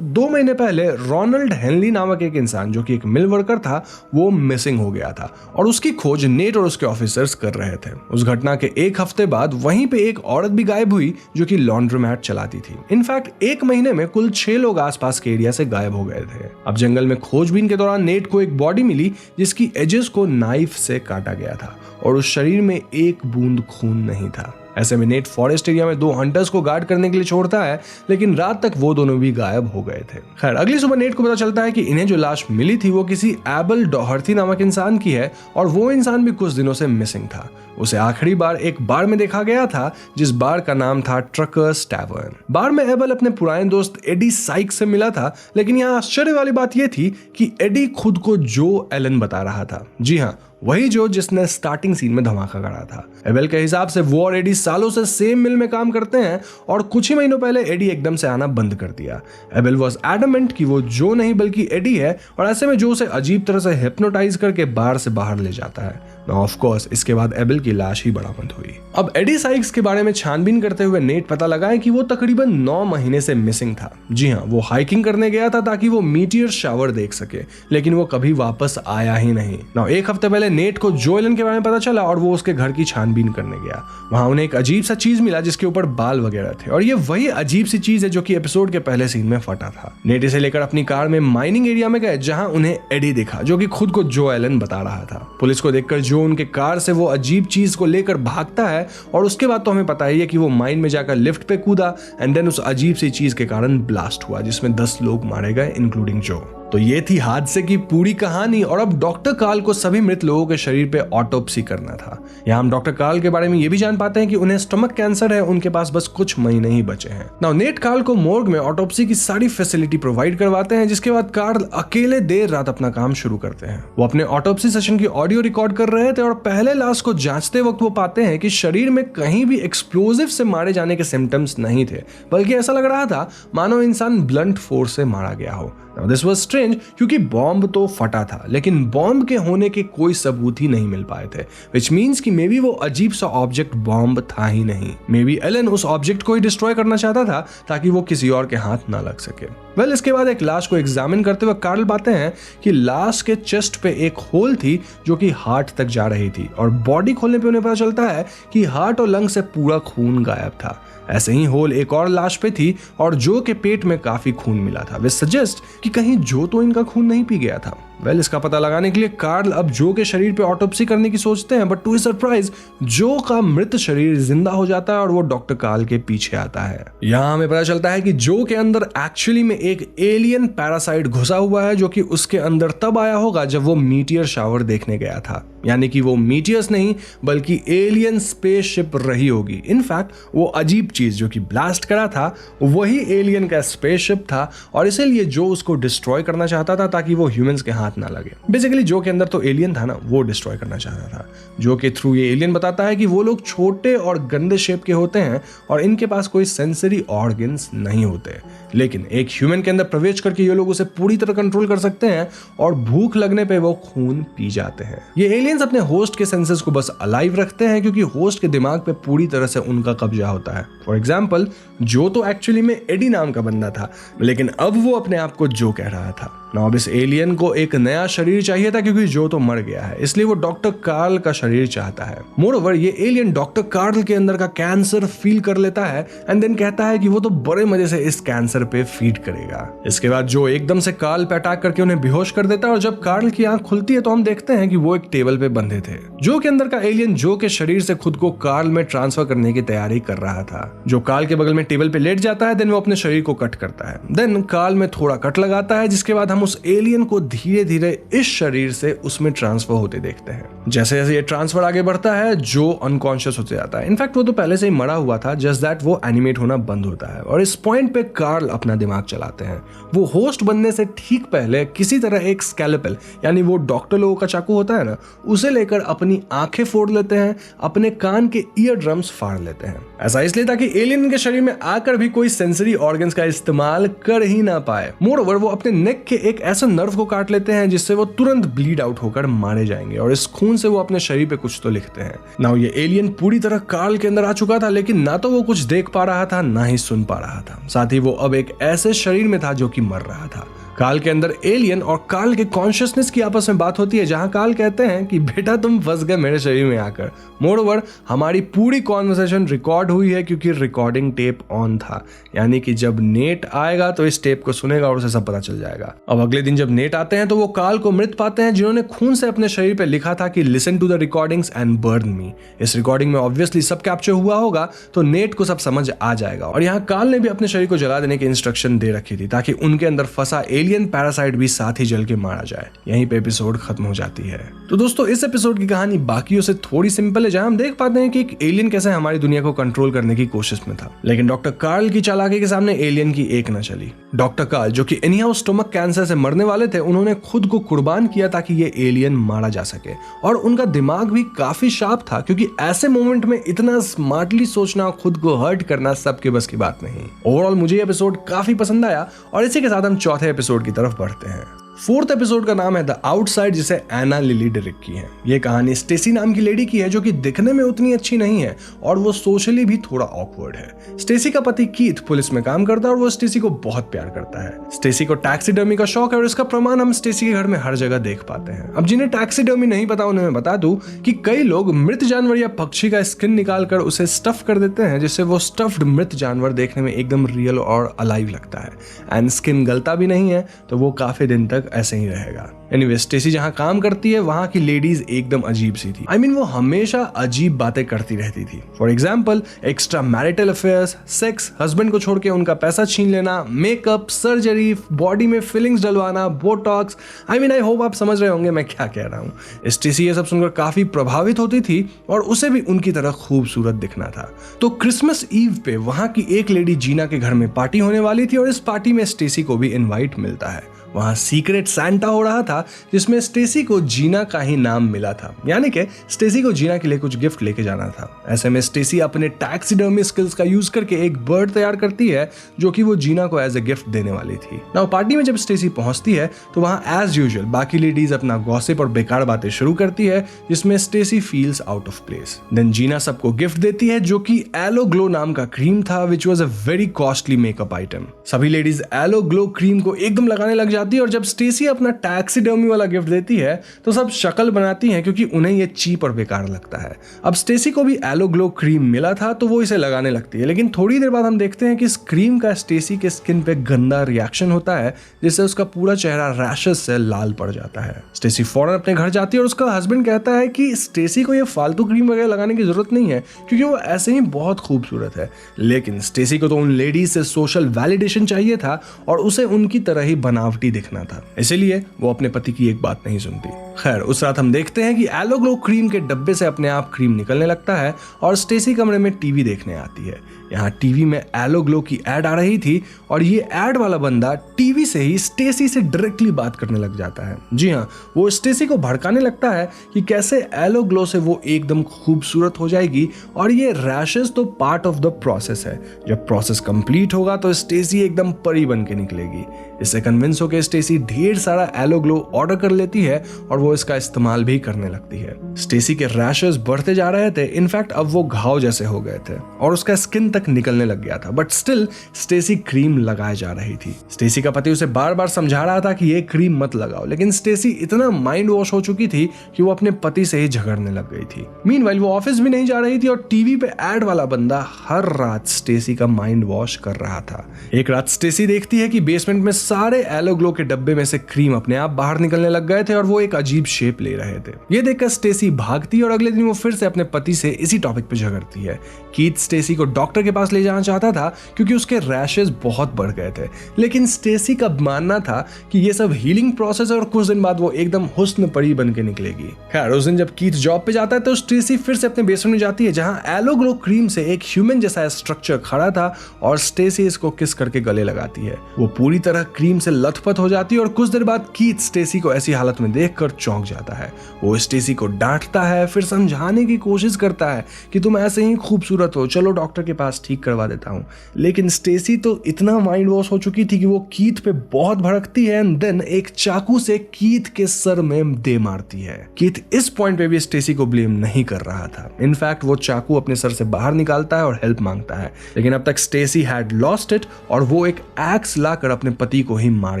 2 महीने पहले रोनाल्ड हेनली नामक एक इंसान जो कि एक मिल वर्कर था, वो मिसिंग हो गया था और उसकी खोज नेट और उसके ऑफिसर्स कर रहे थे। उस घटना के 1 हफ्ते बाद वहीं पे एक औरत भी गायब हुई जो कि लॉन्ड्रोमैट चलाती थी। इनफैक्ट 1 महीने में कुल 6 लोग आसपास के एरिया से गायब हो गए थे। अब जंगल में खोजबीन के दौरान नेट को एक बॉडी मिली जिसकी एजेस को नाइफ से काटा गया था और उस शरीर में एक बूंद खून नहीं था। ऐसे में नेट फॉरेस्ट एरिया में 2 हंटर्स को गार्ड करने के लिए छोड़ता है, लेकिन रात तक वो दोनों भी गायब हो गए थे। खैर अगली सुबह नेट को पता चलता है कि इन्हें जो लाश मिली थी वो किसी एबल डॉहर्थी नामक इंसान की है और वो इंसान भी कुछ दिनों से मिसिंग था। उसे आखिरी बार एक बार में देखा गया था, जिस बार का नाम था ट्रकर्स टैवर्न। बार में एबल अपने पुराने दोस्त एडी साइक्स से मिला था, लेकिन यहाँ आश्चर्य वाली बात यह थी कि एडी खुद को जो एलन बता रहा था। जी हाँ, वही जो जिसने स्टार्टिंग सीन में धमाका करा था। एबल के हिसाब से वो और एडी सालों से सेम मिल में काम करते हैं और कुछ ही महीनों पहले एडी एकदम से आना बंद कर दिया। एबल वाज एडमेंट कि वो जो नहीं बल्कि एडी है और ऐसे में जो उसे अजीब तरह से हिप्नोटाइज करके बार से बाहर ले जाता है। ऑफ कोर्स इसके बाद एबल की लाश ही बरामद हुई। अब एडी साइक्स के बारे में छानबीन करते हुए नेट पता लगाए कि वो तकरीबन 9 महीने से मिसिंग था। जी हाँ, वो हाइकिंग करने गया था ताकि वो मीटियर शावर देख सके, लेकिन वो कभी वापस आया ही नहीं। 1 हफ्ते पहले नेट को जो एलन के बारे में पता चला और वो उसके घर की छानबीन करने गया। वहां उन्हें एक अजीब सा चीज मिला जिसके ऊपर बाल वगैरह थे और ये वही अजीब सी चीज है जो कि एपिसोड के पहले सीन में फटा था। नेट इसे लेकर अपनी कार में माइनिंग एरिया में गए, जहां उन्हें एडी दिखा जो कि खुद को जो एलन बता रहा था। पुलिस को देखकर जो उनके कार से वो अजीब चीज को लेकर भागता है और उसके बाद तो हमें पता ही है कि वो माइन में जाकर लिफ्ट पे कूदा एंड देन उस अजीब सी चीज के कारण ब्लास्ट हुआ जिसमें 10 लोग मारे गए इंक्लूडिंग जो। तो ये थी हादसे की पूरी कहानी और अब डॉक्टर कार्ल को सभी मृत लोगों के शरीर पे ऑटोप्सी करना था। यहाँ हम डॉक्टर कार्ल के बारे में ये भी जान पाते हैं कि उन्हें स्टमक कैंसर है, उनके पास बस कुछ महीने ही बचे हैं। नाउ नेट कार्ल को मोर्ग में ऑटोप्सी की सारी फैसिलिटी प्रोवाइड करवाते हैं, जिसके बाद कार्ल अकेले देर रात अपना काम शुरू करते हैं। वो अपने ऑटोप्सी सेशन की ऑडियो रिकॉर्ड कर रहे थे और पहले लाश को जांचते वक्त वो पाते हैं कि शरीर में कहीं भी एक्सप्लोजिव से मारे जाने के सिम्टम्स नहीं थे, बल्कि ऐसा लग रहा था मानो इंसान ब्लंट फोर्स से मारा गया हो। Now this was strange क्योंकि बॉम्ब तो फटा था लेकिन बॉम्ब के होने के कोई सबूत ही नहीं मिल पाए थे, which means कि मे बी वो अजीब सा ऑब्जेक्ट बॉम्ब था ही नहीं। मे बी एलन उस ऑब्जेक्ट को ही डिस्ट्रॉय करना चाहता था ताकि वो किसी और के हाथ ना लग सके। वेल इसके बाद एक लाश को एग्जामिन करते हुए कार्ल पाते हैं कि लाश के चेस्ट पे एक होल थी जो कि हार्ट तक जा रही थी और बॉडी खोलने पे उन्हें पता चलता है कि हार्ट और लंग से पूरा खून गायब था। ऐसे ही होल एक और लाश पे थी और जो के पेट में काफी खून मिला था, विच सजेस्ट कि कहीं जो तो इनका खून नहीं पी गया था। वेल इसका पता लगाने के लिए कार्ल अब जो के शरीर पे ऑटोप्सी करने की सोचते हैं, बट टू हिज सरप्राइज जो का मृत शरीर जिंदा हो जाता है और वो डॉक्टर कार्ल के पीछे आता है। यहाँ हमें पता चलता है कि जो के अंदर एक्चुअली में एक एलियन पैरासाइट घुसा हुआ है जो कि उसके अंदर तब आया होगा जब वो मीटियर शावर देखने गया था, यानी कि वो मीटियर्स नहीं बल्कि एलियन स्पेसशिप रही होगी। इनफैक्ट वो अजीब चीज जो कि ब्लास्ट करा था वही एलियन का स्पेसशिप था और इसीलिए जो उसको डिस्ट्रॉय करना चाहता था ताकि वो ह्यूमंस के हाथ ना लगे। बेसिकली जो के अंदर तो एलियन था ना, वो डिस्ट्रॉय करना चाहता था। जो के थ्रू ये एलियन बताता है कि वो लोग छोटे और गंदे शेप के होते हैं और इनके पास कोई सेंसरी ऑर्गन्स नहीं होते, लेकिन एक ह्यूमन के अंदर प्रवेश करके ये लोग उसे पूरी तरह कंट्रोल कर सकते हैं और भूख लगने पे वो खून पी जाते हैं। ये एलियंस अपने होस्ट के सेंसेस को बस अलाइव रखते हैं क्योंकि होस्ट के दिमाग पे पूरी तरह से उनका कब्जा होता है। फॉर एग्जाम्पल जो तो एक्चुअली में एडी नाम का बंदा था, लेकिन अब वो अपने आप को जो कह रहा था। नाउ अब इस एलियन को एक नया शरीर चाहिए था क्योंकि जो तो मर गया है, इसलिए वो डॉक्टर कार्ल का शरीर चाहता है। मोरओवर ये एलियन डॉक्टर कार्ल के अंदर का कैंसर फील कर लेता है एंड देन कहता है कि वो तो बड़े मजे से इस कैंसर पे फीड करेगा। इसके बाद जो एकदम से कार्ल पे अटैक करके उन्हें बेहोश कर देता है और जब कार्ल की आंख खुलती है तो हम देखते हैं कि वो एक टेबल पे बंधे थे। जो के अंदर का एलियन जो के शरीर से खुद को कार्ल में ट्रांसफर करने की तैयारी कर रहा था। जो कार्ल के बगल में टेबल पे लेट जाता है, देन वो अपने शरीर को कट करता है। देन कार्ल में थोड़ा कट लगाता है, जिसके बाद हम उस एलियन को धीरे धीरे इस शरीर से उसमें ट्रांसफर होते देखते हैं। जैसे जैसे ये ट्रांसफर आगे बढ़ता है जो अनकॉन्शियस होते जाता है। इनफैक्ट वो तो पहले से ही मरा हुआ था, जस्ट दैट वो एनिमेट होना बंद होता है और इस पॉइंट पे कार्ल अपना दिमाग चलाते हैं। वो होस्ट बनने से ठीक पहले किसी तरह एक स्कैल्पेल यानी वो डॉक्टर लोगों का चाकू होता है ना, उसे लेकर अपनी आंखें फोड़ लेते हैं, अपने कान के ईयर ड्रम्स फाड़ लेते हैं। ऐसा इसलिए ताकि एलियन के शरीर में आकर भी कोई सेंसरी ऑर्गन्स का इस्तेमाल कर ही ना पाए। मोरओवर वो अपने नेक के एक ऐसा नर्व को काट लेते हैं जिससे वो तुरंत ब्लीड आउट होकर मारे जाएंगे और इस खून से वो अपने शरीर पे कुछ तो लिखते हैं। नाउ ये एलियन पूरी तरह कार्ल के अंदर आ चुका था, लेकिन ना तो वो कुछ देख पा रहा था ना ही सुन पा रहा था। साथ ही वो अब एक ऐसे शरीर में था जो कि मर रहा था। कार्ल के अंदर एलियन और कार्ल के कॉन्शियसनेस की आपस में बात होती है, जहां कार्ल कहते हैं कि बेटा तुम फंस गए मेरे शरीर में आकर। मोरओवर हमारी पूरी कॉन्वर्सेशन रिकॉर्ड हुई है क्योंकि रिकॉर्डिंग टेप ऑन था, यानी कि जब नेट आएगा तो इस टेप को सुनेगा और उसे सब पता चल जाएगा। अब अगले दिन जब नेट आते हैं तो वो कार्ल को मृत पाते हैं जिन्होंने खून से अपने शरीर पे लिखा था कि listen to the recordings and burn me. इस रिकॉर्डिंग में ऑब्वियसली सब कैप्चर हुआ होगा तो नेट को सब समझ आ जाएगा। और यहाँ कार्ल ने भी अपने शरीर को जला देने की इंस्ट्रक्शन दे रखी थी ताकि उनके अंदर फंसा एलियन पैरासाइट भी साथ ही जल के मारा जाए। यहीं पे एपिसोड खत्म हो जाती है। तो दोस्तों इस एपिसोड की कहानी बाकियों से थोड़ी सिंपल है, जहां हम देख पाते हैं कि एक एलियन कैसे हमारी दुनिया को कंट्रोल करने की कोशिश में था, लेकिन डॉक्टर कार्ल की चालाकी के सामने एलियन की एक न चली। डॉक्टर कार्ल जो कि इनहाउ स्टमक कैंसर से मरने वाले थे, उन्होंने खुद को कुर्बान किया ताकि ये एलियन मारा जा सके। और उनका दिमाग भी काफी शार्प था क्योंकि ऐसे मोमेंट में इतना स्मार्टली सोचना, खुद को हर्ट करना सबके बस की बात नहीं। ओवरऑल मुझे एपिसोड काफी पसंद आया और इसी के साथ हम चौथे एपिसोड की तरफ बढ़ते हैं। फोर्थ एपिसोड का नाम है द आउटसाइड, जिसे एना लिली डेरिक की है। ये कहानी स्टेसी नाम की लेडी की है जो कि दिखने में उतनी अच्छी नहीं है और वो सोशली भी थोड़ा ऑकवर्ड है। स्टेसी का पति कीथ पुलिस में काम करता है और वो स्टेसी को बहुत प्यार करता है। स्टेसी को टैक्सीडर्मी का शौक है और इसका प्रमाण हम स्टेसी के घर में हर जगह देख पाते हैं। अब जिन्हें टैक्सीडर्मी नहीं पता उन्हें मैं बता दूं कि कई लोग मृत जानवर या पक्षी का स्किन निकाल कर उसे स्टफ कर देते हैं, जिससे वो स्टफ्ड मृत जानवर देखने में एकदम रियल और अलाइव लगता है। एंड स्किन गलता भी नहीं है तो वो काफी दिन तक ऐसे ही रहेगा। एनीवे, स्टेसी जहां काम करती है वहां की लेडीज एकदम अजीब सी थी। वो हमेशा अजीब बातें करती रहती थी। For example, extra marital affairs, sex, husband को छोड़ के उनका पैसा छीन लेना, मेकअप, सर्जरी, बॉडी में फिलिंग्स डलवाना, बोटॉक्स। आई होप आप समझ रहे होंगे मैं क्या कह रहा हूँ। स्टेसी ये सब सुनकर काफी प्रभावित होती थी और उसे भी उनकी तरह खूबसूरत दिखना था। तो क्रिसमस ईव पे वहां की एक लेडी जीना के घर में पार्टी होने वाली थी और इस पार्टी में स्टेसी को भी इनवाइट मिलता है। वहां सीक्रेट सैंटा हो रहा था जिसमें स्टेसी को जीना का ही नाम मिला था, यानी कि स्टेसी को जीना के लिए कुछ गिफ्ट लेके जाना था। ऐसे में स्टेसी अपने टैक्सीडर्मी स्किल्स का यूज करके एक बर्ड तैयार करती है जो कि वो जीना को एज ए गिफ्ट देने वाली थी। नाउ पार्टी में जब स्टेसी पहुंचती है तो वहां एज यूजुअल बाकी लेडीज अपना गॉसिप और बेकार बातें शुरू करती है जिसमें Stacy feels out of place. Then Gina सबको गिफ्ट देती है जो कि एलो ग्लो नाम का क्रीम था which was a very costly makeup item. सभी लेडीज एलो ग्लो क्रीम को एकदम लगाने लग और जब स्टेसी अपना टैक्सीडर्मी वाला गिफ्ट देती है तो सब शक्ल बनाती हैं क्योंकि उन्हें ये चीप और बेकार लगता है। अब स्टेसी को भी एलो ग्लो क्रीम मिला था तो वो इसे लगाने लगती है, लेकिन थोड़ी देर बाद हम देखते हैं कि इस क्रीम का स्टेसी के स्किन पे गंदा रिएक्शन होता है जिससे उसका पूरा चेहरा रैशेस से लाल पड़ जाता है। स्टेसी फौरन अपने घर जाती है और उसका हस्बैंड कहता है कि स्टेसी को ये फालतू क्रीम वगैरह लगाने की जरूरत नहीं है क्योंकि वो ऐसे ही बहुत खूबसूरत है। लेकिन स्टेसी को तो उन लेडीज से सोशल वैलिडेशन चाहिए था और उसे उनकी तरह ही बनावटी दिखना था, इसलिए वो अपने पति की एक बात नहीं सुनती। खैर, उस रात हम देखते हैं कि एलो ग्लो क्रीम के डब्बे से अपने आप क्रीम निकलने लगता है और स्टेसी कमरे में टीवी देखने आती है। यहाँ टीवी में एलो ग्लो की एड आ रही थी और ये एड वाला बंदा टीवी से ही स्टेसी से डायरेक्टली बात करने लग जाता है। जी हाँ, वो स्टेसी को भड़काने लगता है कि कैसे एलो ग्लो से वो एकदम खूबसूरत हो जाएगी और ये रैशेस तो पार्ट ऑफ द प्रोसेस है। जब प्रोसेस कंप्लीट होगा तो स्टेसी एकदम परी बन के निकलेगी। इससे कन्विंस होकर स्टेसी ढेर सारा एलो ग्लो ऑर्डर कर लेती है और वो इसका इस्तेमाल भी करने लगती है। स्टेसी के रैशेस बढ़ते जा रहे थे, इनफैक्ट अब वो घाव जैसे हो गए थे और उसका स्किन तक निकलने लग गया था, बट स्टिल स्टेसी क्रीम लगाए जा रही थी। स्टेसी का पति उसे बार बार समझा रहा था कि ये क्रीम मत लगाओ, लेकिन स्टेसी इतना माइंड वॉश हो चुकी थी कि वो अपने पति से ही झगड़ने लग गई थी। मीनवाइल वो ऑफिस भी नहीं जा रही थी और टीवी पे एड वाला बंदा हर रात स्टेसी का माइंड वॉश कर रहा था। एक रात स्टेसी देखती है कि बेसमेंट में सारे एलो ग्लो के डब्बे में से क्रीम अपने आप बाहर निकलने लग गए थे और वो एक अजीब शेप ले रहे थे। ये देखकर स्टेसी भागती है और अगले दिन वो फिर से अपने पति से इसी टॉपिक पे झगड़ती है। कीथ स्टेसी को डॉक्टर के पास ले जाना चाहता था क्योंकि उसके रैशेस बहुत बढ़ गए थे, लेकिन स्टेसी का मानना था कि ये सब हीलिंग प्रोसेस है और कुछ दिन बाद वो एकदम हुस्न परी बन के निकलेगी। खैर, उस दिन जब कीथ जॉब पे जाता है तो स्टेसी फिर से अपने बेसमेंट में जाती है जहां एलो ग्लो क्रीम से एक ह्यूमन जैसा स्ट्रक्चर खड़ा था और स्टेसी इसको किस करके गले लगाती है। वो पूरी तरह क्रीम से लथपथ हो जाती है और कुछ देर बाद कीथ स्टेसी को ऐसी हालत में देखकर चौंक जाता है। वो स्टेसी को डांटता है, फिर समझाने की कोशिश करता है कि तुम ऐसे ही खूबसूरत हो, चलो डॉक्टर के पास ठीक करवा देता हूँ। लेकिन स्टेसी तो इतना माइंड वॉश हो चुकी थी कि वो कीथ पे बहुत भड़कती है एंड देन एक चाकू से कीथ के सर में दे मारती है। कीथ इस पॉइंट पे भी स्टेसी को ब्लेम नहीं कर रहा था। इनफैक्ट वो चाकू अपने सर से बाहर निकालता है और हेल्प मांगता है, लेकिन अब तक स्टेसी हैड लॉस्ट इट और वो एक एक्स लाकर अपने पति को ही मार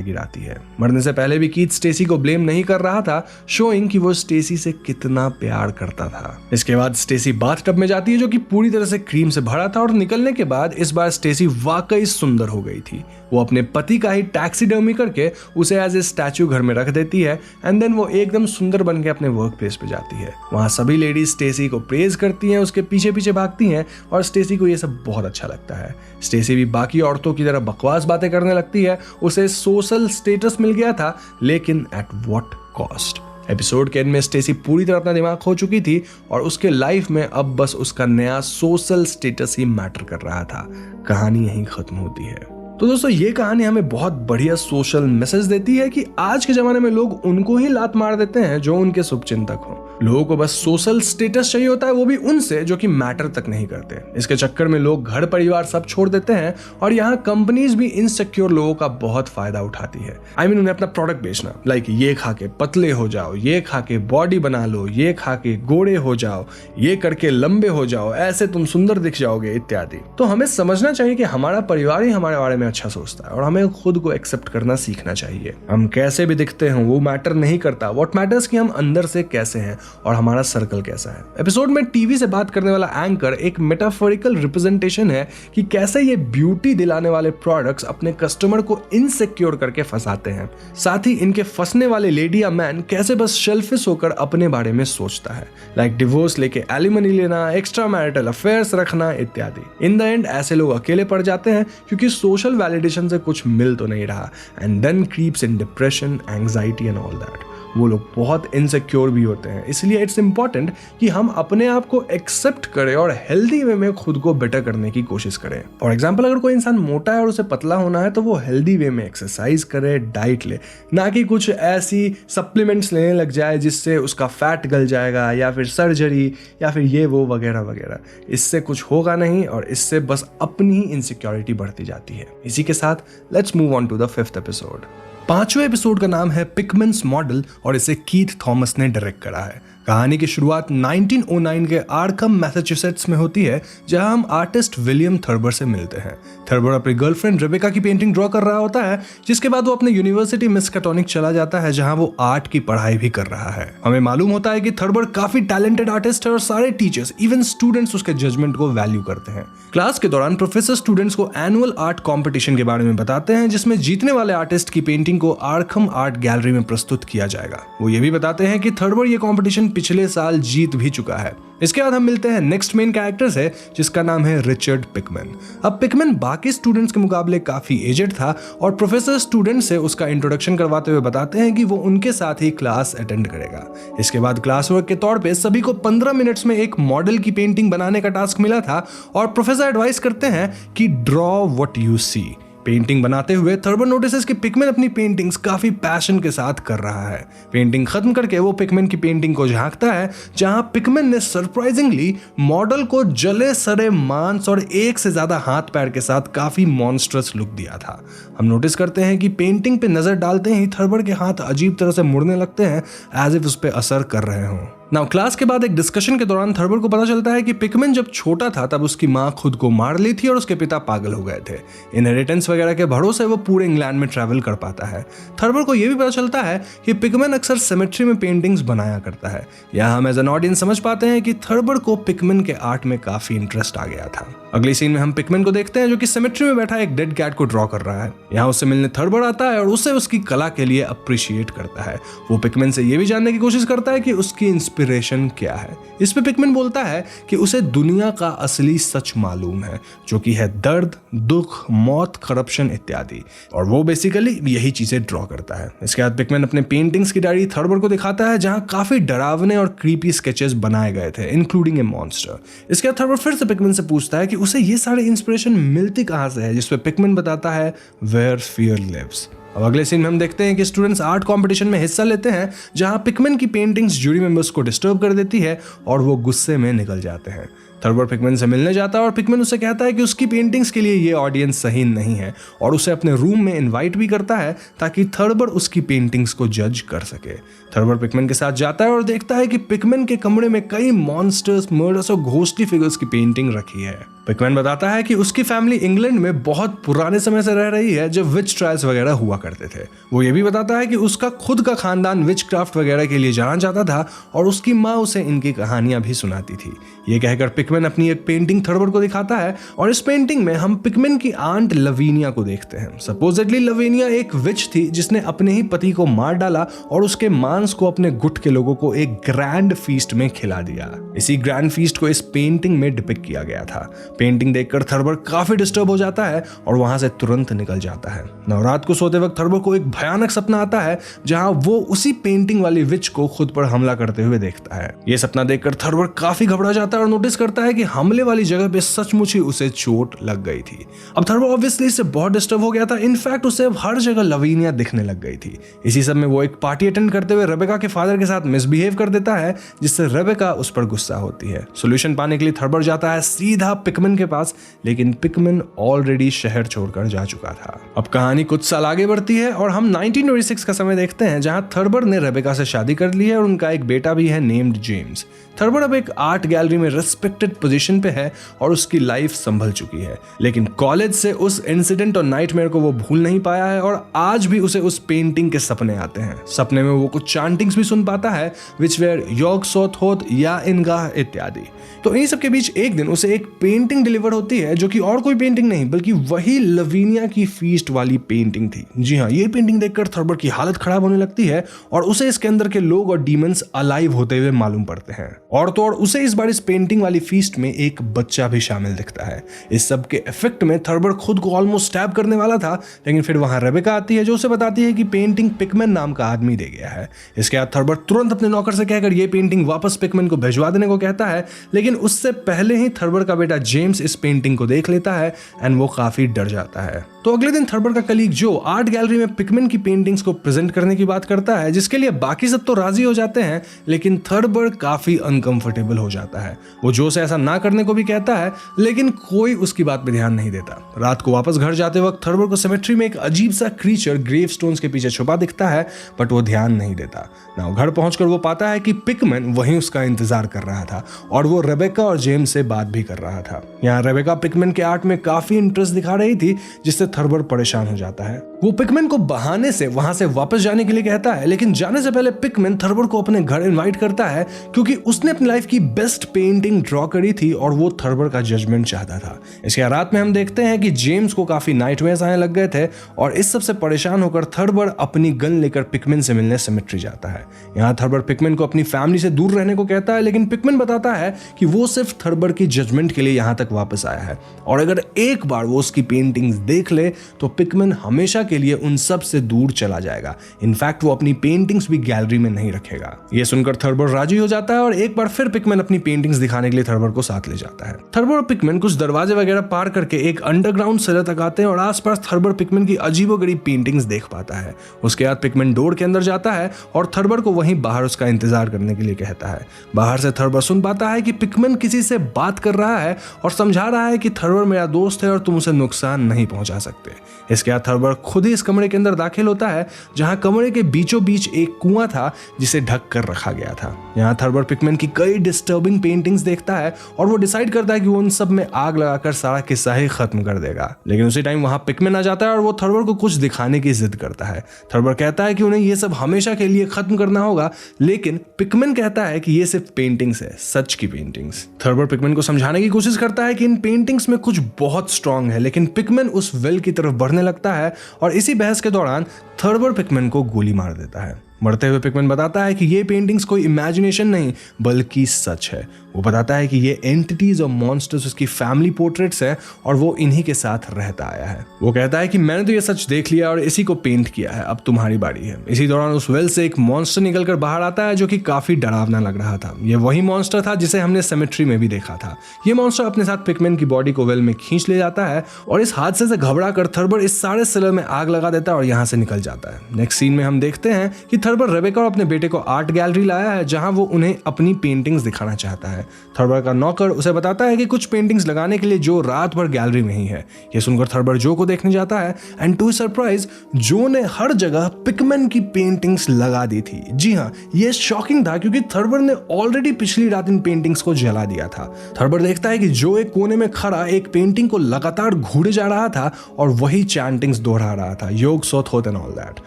गिराती है। मरने से पहले भी कीथ स्टेसी को ब्लेम नहीं कर रहा था, शोइंग कि वो स्टेसी से कितना प्यार करता था। इसके बाद स्टेसी बाथटब में जाती है जो कि पूरी तरह से क्रीम से भरा था और निकलने के बाद इस बार स्टेसी वाकई सुंदर हो गई थी। वो अपने पति का ही टैक्सीडर्मी करके उसे एज ए स्टैचू घर में रख देती है एंड देन वो एकदम सुंदर बन के अपने वर्क प्लेस पे जाती है। वहां सभी लेडीज स्टेसी को प्रेज करती हैं, उसके पीछे पीछे भागती हैं और स्टेसी को ये सब बहुत अच्छा लगता है। स्टेसी भी बाकी औरतों की तरह बकवास बातें करने लगती है। उसे सोशल स्टेटस मिल गया था, लेकिन एट व्हाट कॉस्ट। एपिसोड के एंड में स्टेसी पूरी तरह अपना दिमाग खो चुकी थी और उसके लाइफ में अब बस उसका नया सोशल स्टेटस ही मैटर कर रहा था। कहानी यहीं खत्म होती है। तो दोस्तों, ये कहानी हमें बहुत बढ़िया सोशल मैसेज देती है कि आज के जमाने में लोग उनको ही लात मार देते हैं जो उनके शुभचिंतक हो। लोगों को बस सोशल स्टेटस चाहिए होता है, वो भी उनसे जो कि मैटर तक नहीं करते। इसके चक्कर में लोग घर परिवार सब छोड़ देते हैं और यहाँ कंपनीज भी इनसिक्योर लोगों का बहुत फायदा उठाती है। उन्हें अपना प्रोडक्ट बेचना, लाइक ये खा के पतले हो जाओ, ये खा के बॉडी बना लो, ये खा के गोरे हो जाओ, ये करके लंबे हो जाओ, ऐसे तुम सुंदर दिख जाओगे इत्यादि। तो हमें समझना चाहिए कि हमारा परिवार ही हमारे बारे में अच्छा सोचता है और हमें खुद को एक्सेप्ट करना सीखना चाहिए। हम कैसे भी दिखते हैं वो मैटर नहीं करता। व्हाट मैटर्स कि हम अंदर से कैसे हैं और हमारा सर्कल कैसा है। एपिसोड में टीवी से बात करने वाला एंकर एक मेटाफोरिकल रिप्रेजेंटेशन है कि कैसे ये ब्यूटी दिलाने वाले प्रोडक्ट्स अपने कस्टमर को इनसिक्योर करके फंसाते हैं। साथ ही इनके फंसने वाले लेडी या मैन कैसे बस शेल्फिश होकर अपने बारे में सोचता है, लाइक डिवोर्स लेके एलिमनी लेना, एक्स्ट्रा मैरिटल अफेयर्स रखना इत्यादि। इन द एंड ऐसे लोग अकेले पड़ जाते हैं क्योंकि सोशल वैलिडेशन से कुछ मिल तो नहीं रहा, and then creeps in depression, anxiety and all that. वो लोग बहुत इनसिक्योर भी होते हैं। इसलिए इट्स इंपॉर्टेंट कि हम अपने आप को एक्सेप्ट करें और हेल्दी वे में खुद को बेटर करने की कोशिश करें। फॉर एग्जाम्पल, अगर कोई इंसान मोटा है और उसे पतला होना है तो वो हेल्दी वे में एक्सरसाइज करे, डाइट ले, ना कि कुछ ऐसी सप्लीमेंट्स लेने लग जाए जिससे उसका फैट गल जाएगा या फिर सर्जरी या फिर ये वो वगैरह वगैरह। इससे कुछ होगा नहीं और इससे बस अपनी ही इनसिक्योरिटी बढ़ती जाती है। इसी के साथ let's move on to the 5th episode. 5वें एपिसोड का नाम है पिकमैन्स मॉडल और इसे कीथ थॉमस ने डायरेक्ट करा है। कहानी की शुरुआत 1909 के आर्कम मैसाचुसेट्स में होती है, जहां हम आर्टिस्ट विलियम थर्बर से मिलते हैं। थर्बर अपनी गर्लफ्रेंड रेबेका की पेंटिंग ड्रॉ कर रहा होता है, जिसके बाद वो अपने यूनिवर्सिटी मिस्काटोनिक चला जाता है, जहां वो आर्ट की पढ़ाई भी कर रहा है। हमें मालूम होता है कि थर्बर काफी टैलेंटेड आर्टिस्ट है और सारे टीचर्स, इवन स्टूडेंट्स, उसके जजमेंट को वैल्यू करते हैं। क्लास के दौरान प्रोफेसर स्टूडेंट्स को एनुअल आर्ट कॉम्पिटिशन के बारे में बताते हैं, जिसमें जीतने वाले आर्टिस्ट की पेंटिंग को आर्कम आर्ट गैलरी में प्रस्तुत किया जाएगा। वो ये भी बताते हैं कि थर्बर ये कॉम्पिटिशन पिछले साल जीत भी चुका है। इसके बाद हम मिलते हैं नेक्स्ट मेन कैरेक्टर से, जिसका नाम है रिचर्ड पिकमैन। अब पिकमैन बाकी स्टूडेंट्स के मुकाबले काफी एजेड था और प्रोफेसर स्टूडेंट से उसका इंट्रोडक्शन करवाते हुए बताते हैं कि वो उनके साथ ही क्लास अटेंड करेगा। इसके बाद क्लास वर्क के तौर पे सभी को 15 मिनट्स में एक मॉडल की पेंटिंग बनाने का टास्क मिला था और प्रोफेसर एडवाइस करते हैं कि draw what you see. Painting बनाते हुए थर्बर नोटिसेस कि पिकमैन अपनी पेंटिंग्स काफी पैशन के साथ कर रहा है। पेंटिंग खत्म करके वो पिकमैन की पेंटिंग को झांकता है, जहां पिकमैन ने सरप्राइजिंगली मॉडल को जले सड़े मांस और एक से ज्यादा हाथ पैर के साथ काफी मॉन्स्ट्रस लुक दिया था। हम नोटिस करते हैं कि पेंटिंग पे नजर डालते ही थर्बर के हाथ अजीब तरह से मुड़ने लगते हैं, एज इफ उस पे असर कर रहे हों। नाउ क्लास के बाद एक डिस्कशन के दौरान थर्बर को पता चलता है कि पिकमैन जब छोटा था तब उसकी माँ खुद को मार ली थी और उसके पिता पागल हो गए थे। इनहेरिटेंस वगैरह के भरोसे वो पूरे इंग्लैंड में ट्रैवल कर पाता है। थर्बर को यह भी पता चलता है कि पिकमैन अक्सर सिमेट्री में पेंटिंग्स बनाया करता है। यहाँ हम एज एन ऑडियंस समझ पाते हैं कि थर्बर को पिकमैन के आर्ट में काफी इंटरेस्ट आ गया था। अगली सीन में हम पिकमैन को देखते हैं, जो कि सिमेट्री में बैठा एक डेड कैट को ड्रॉ कर रहा है। यहाँ उससे मिलने थर्बर आता है और उसे उसकी कला के लिए अप्रिशिएट करता है। वो पिकमैन से यह भी जानने की कोशिश करता है कि उसकी इंस्पिरेशन क्या है। इस पे पिकमैन बोलता है कि उसे दुनिया का असली सच मालूम है, जो कि है दर्द, दुख, मौत, करप्शन इत्यादि, और वो बेसिकली यही चीजें ड्रॉ करता है। इसके बाद पिकमैन अपने पेंटिंग्स की डायरी थर्बर को दिखाता है, जहां काफी डरावने और क्रीपी स्केचेस बनाए गए थे, इंक्लूडिंग ए मॉन्स्टर। इसके बाद थर्बर फिर से पिकमैन से पूछता है कि उसे ये सारे इंस्पिरेशन मिलती कहां से है, जिसपे पिकमैन बताता है वेयर फियर लिव्स। अब अगले सीन में हम देखते हैं कि स्टूडेंट्स आर्ट कंपटीशन में हिस्सा लेते हैं, जहां पिकमैन की पेंटिंग्स जूरी मेंबर्स को डिस्टर्ब कर देती है और वो गुस्से में निकल जाते हैं। थर्बर पिकमैन से मिलने जाता है और पिकमैन उसे कहता है कि उसकी पेंटिंग्स के लिए ये ऑडियंस सही नहीं है और उसे अपने रूम में इनवाइट भी करता है ताकि थर्बर उसकी पेंटिंग्स को जज कर सके। थर्बर पिकमैन के साथ जाता है और देखता है कि पिकमैन के कमरे में कई मॉन्स्टर्स, मर्डर्स और घोस्टली फिगर्स की पेंटिंग रखी है। पिकमैन बताता है कि उसकी फैमिली इंग्लैंड में बहुत पुराने समय से रह रही है, जब विच ट्रायल्स वगैरह हुआ करते थे। वो ये भी बताता है कि उसका खुद का खानदान विच क्राफ्ट वगैरह के लिए जाना जाता था और उसकी माँ उसे इनकी कहानियां भी सुनाती थी। ये कहकर पिकमैन अपनी एक पेंटिंग थर्बर को दिखाता है और इस पेंटिंग में हम पिकमैन की आंट लवीनिया को देखते हैं। सपोजिटली लवीनिया एक विच थी जिसने अपने ही पति को मार डाला और उसके मांस को अपने गुट के लोगों को एक ग्रैंड फीस्ट में खिला दिया। इसी ग्रैंड फीस्ट को इस पेंटिंग में डिपिक्ट किया गया था। पेंटिंग देखकर थर्बर काफी डिस्टर्ब हो जाता है और वहां से तुरंत निकल जाता है। रात को सोते वक्त थर्बर को एक भयानक सपना आता है, जहां वो उसी पेंटिंग वाली विच को खुद पर हमला करते हुए देखता है। ये सपना देखकर थर्बर काफी घबरा जाता है और नोटिस करता है कि हमले वाली जगह पे सचमुच ही उसे चोट लग गई थी। अब थर्बर ऑब्वियसली इससे बहुत डिस्टर्ब हो गया था। इनफैक्ट उसे अब हर जगह लवीनिया दिखने लग गई थी। इसी सब में वो एक पार्टी अटेंड करते हुए रेबेका के फादर के साथ मिसबिहेव कर देता है, जिससे रेबेका उस पर गुस्सा होती है। सोल्यूशन पाने के लिए थर्बर जाता है सीधा पिकमैन के पास, लेकिन पिकमैन ऑलरेडी शहर छोड़कर जा चुका था। अब कहानी कुछ साल आगे बढ़ती है और हम 1926 का समय देखते हैं, जहां थर्बर ने रेबेका से शादी कर ली है और उनका एक बेटा भी है नेम्ड जेम्स। थर्बर अब एक आर्ट गैलरी में रिस्पेक्टेड रिस्पेक्टेड पोजीशन पे है और उसकी लाइफ संभल चुकी है, लेकिन कॉलेज से उस इंसिडेंट और नाइटमेयर को वो भूल नहीं पाया है और आज भी उसे उस पेंटिंग के सपने आते हैं। सपने में वो कुछ चांटिंग्स भी सुन पाता है, विच वेयर योग सोत होत या इनगाह इत्यादि। तो इन सब के बीच एक दिन उसे एक पेंटिंग डिलीवर होती है, जो कि और कोई पेंटिंग नहीं बल्कि वही लवीनिया की फीस्ट वाली पेंटिंग थी। जी हाँ, ये पेंटिंग देखकर थर्बर की हालत खराब होने लगती है और उसे इसके अंदर के लोग और डीमंस अलाइव होते हुए मालूम पड़ते हैं। और तो और उसे इस बार इस पेंटिंग वाली फीस्ट में एक बच्चा भी शामिल दिखता है। इस सब के इफेक्ट में थर्बर खुद को ऑलमोस्ट स्टैब करने वाला था, लेकिन फिर वहां रेबेका आती है जो उसे बताती है कि पेंटिंग पिकमैन नाम का आदमी दे गया है। इसके बाद थर्बर तुरंत अपने नौकर से कहकर ये पेंटिंग वापस पिकमैन को भिजवा देने को कहता है, लेकिन उससे पहले ही थर्बर का बेटा जेम्स इस पेंटिंग को देख लेता है एंड वो काफी डर जाता है। तो अगले दिन थर्बर का कलीग जो आर्ट गैलरी में पिकमैन की पेंटिंग्स को प्रेजेंट करने की बात करता है, जिसके लिए बाकी सब तो राजी हो जाते हैं, लेकिन थर्बर काफी अनकंफर्टेबल हो जाता है। वो जो से ऐसा ना करने को भी कहता है, लेकिन कोई उसकी बात पे ध्यान नहीं देता। रात को वापस घर जाते वक्त थर्बर को सेमेट्री में एक अजीब सा क्रीचर ग्रेवस्टोन्स के पीछे छुपा दिखता है, बट वो ध्यान नहीं देता ना। घर पहुंचकर वो पाता है कि पिकमैन वहीं उसका इंतजार कर रहा था और वो रेबेका और जेम्स से बात भी कर रहा था। यहाँ रेबेका पिकमैन के आर्ट में काफी इंटरेस्ट दिखा रही थी, जिससे थर्बर परेशान हो जाता है। वो पिकमैन को बहाने से वहां से वापस जाने के लिए कहता है, लेकिन जाने से पहले पिकमैन थर्बर को अपने घर इनवाइट करता है, क्योंकि उसने अपनी लाइफ की बेस्ट पेंटिंग ड्रॉ करी थी और वो थर्बर का जजमेंट चाहता था। इसके रात में हम देखते हैं कि जेम्स को काफी नाइटमेयर्स आने लग गए थे और इस सब से परेशान होकर थर्बर अपनी गन लेकर पिकमैन से मिलने सेमेट्री जाता है। यहाँ थर्बर पिकमैन को अपनी फैमिली से दूर रहने को कहता है, लेकिन पिकमैन बताता है कि वो सिर्फ थर्बर की जजमेंट के लिए यहाँ तक वापस आया है और अगर एक बार वो उसकी पेंटिंग्स देख ले तो पिकमैन हमेशा के लिए उन सब से दूर चला जाएगा। इनफैक्ट वो अपनी पेंटिंग्स भी गैलरी में नहीं रखेगा। ये सुनकर थर्बर राजी हो जाता है और एक बार फिर पिकमैन अपनी पेंटिंग्स दिखाने के लिए थर्बर को साथ ले जाता है। थर्बर और पिकमैन कुछ दरवाजे वगैरह पार करके एक अंडरग्राउंड सेलर तक आते हैं और आसपास थर्बर पिकमैन की अजीबोगरीब पेंटिंग्स देख पाता है। उसके बाद पिकमैन डोर के अंदर जाता है और थर्बर को वहीं बाहर उसका इंतजार करने के लिए कहता है। बाहर से थर्बर सुन पाता है कि पिकमैन किसी से बात कर रहा है और समझा रहा है कि थर्बर मेरा दोस्त है और तुम उसे नुकसान नहीं पहुंचा सकते। इसके बाद थर्बर खुद ही इस कमरे के अंदर दाखिल होता है, जहां कमरे के बीचों बीच एक कुआं था जिसे ढक कर रखा गया था। यहाँ थर्बर पिकमैन की कई डिस्टर्बिंग पेंटिंग्स देखता है और वो डिसाइड करता है कि वो उन सब में आग लगाकर सारा किस्सा ही खत्म कर देगा। लेकिन उसी टाइम वहां पिकमैन आ जाता है और वो थर्बर को कुछ दिखाने की जिद करता है। थर्बर कहता है कि उन्हें ये सब हमेशा के लिए खत्म करना होगा, लेकिन पिकमैन कहता है कि ये सिर्फ पेंटिंग्स है, सच की पेंटिंग्स। थर्बर पिकमैन को समझाने की कोशिश करता है कि इन पेंटिंग्स में कुछ बहुत स्ट्रांग है, लेकिन पिकमैन उस वेल की तरफ बढ़ने लगता है और इसी बहस के दौरान थर्बर पिकमैन को गोली मार देता है। मरते हुए पिकमैन बताता है कि ये पेंटिंग्स कोई इमेजिनेशन नहीं बल्कि सच है। वो बताता है कि ये एंटिटीज और मॉन्स्टर्स उसकी फैमिली पोर्ट्रेट्स हैं और वो इन्हीं के साथ रहता आया है। वो कहता है कि मैंने तो ये सच देख लिया और इसी को पेंट किया है, अब तुम्हारी बारी है। इसी दौरान उस वेल से एक मॉन्स्टर निकलकर बाहर आता है जो कि काफी डरावना लग रहा था। ये वही मॉन्स्टर था जिसे हमने सेमेट्री में भी देखा था। ये मॉन्स्टर अपने साथ पिकमैन की बॉडी को वेल में खींच ले जाता है और इस हादसे से घबरा कर थर्बर इस सारे सेलर में आग लगा देता है और यहाँ से निकल जाता है। नेक्स्ट सीन में हम देखते हैं कि थर्बर रेबेका और अपने बेटे को आर्ट गैलरी लाया है, जहां वो उन्हें अपनी पेंटिंग्स दिखाना चाहता है। थर्बर का नौकर उसे बताता है कि कुछ पेंटिंग्स लगाने के लिए जो रात भर गैलरी में ही है। ये सुनकर थर्बर जो को देखने जाता है एंड टू सरप्राइज जो ने हर जगह पिकमैन की पेंटिंग्स लगा दी थी। जी हाँ, ये शॉकिंग था क्योंकि थर्बर ने ऑलरेडी पिछली रात इन पेंटिंग्स को जला दिया था। थर्बर देखता है कि जो एक कोने में खड़ा एक पेंटिंग को लगातार घूरे जा रहा था और वही चैंटिंग्स दोहरा रहा था, योग सोत होत एंड ऑल दैट।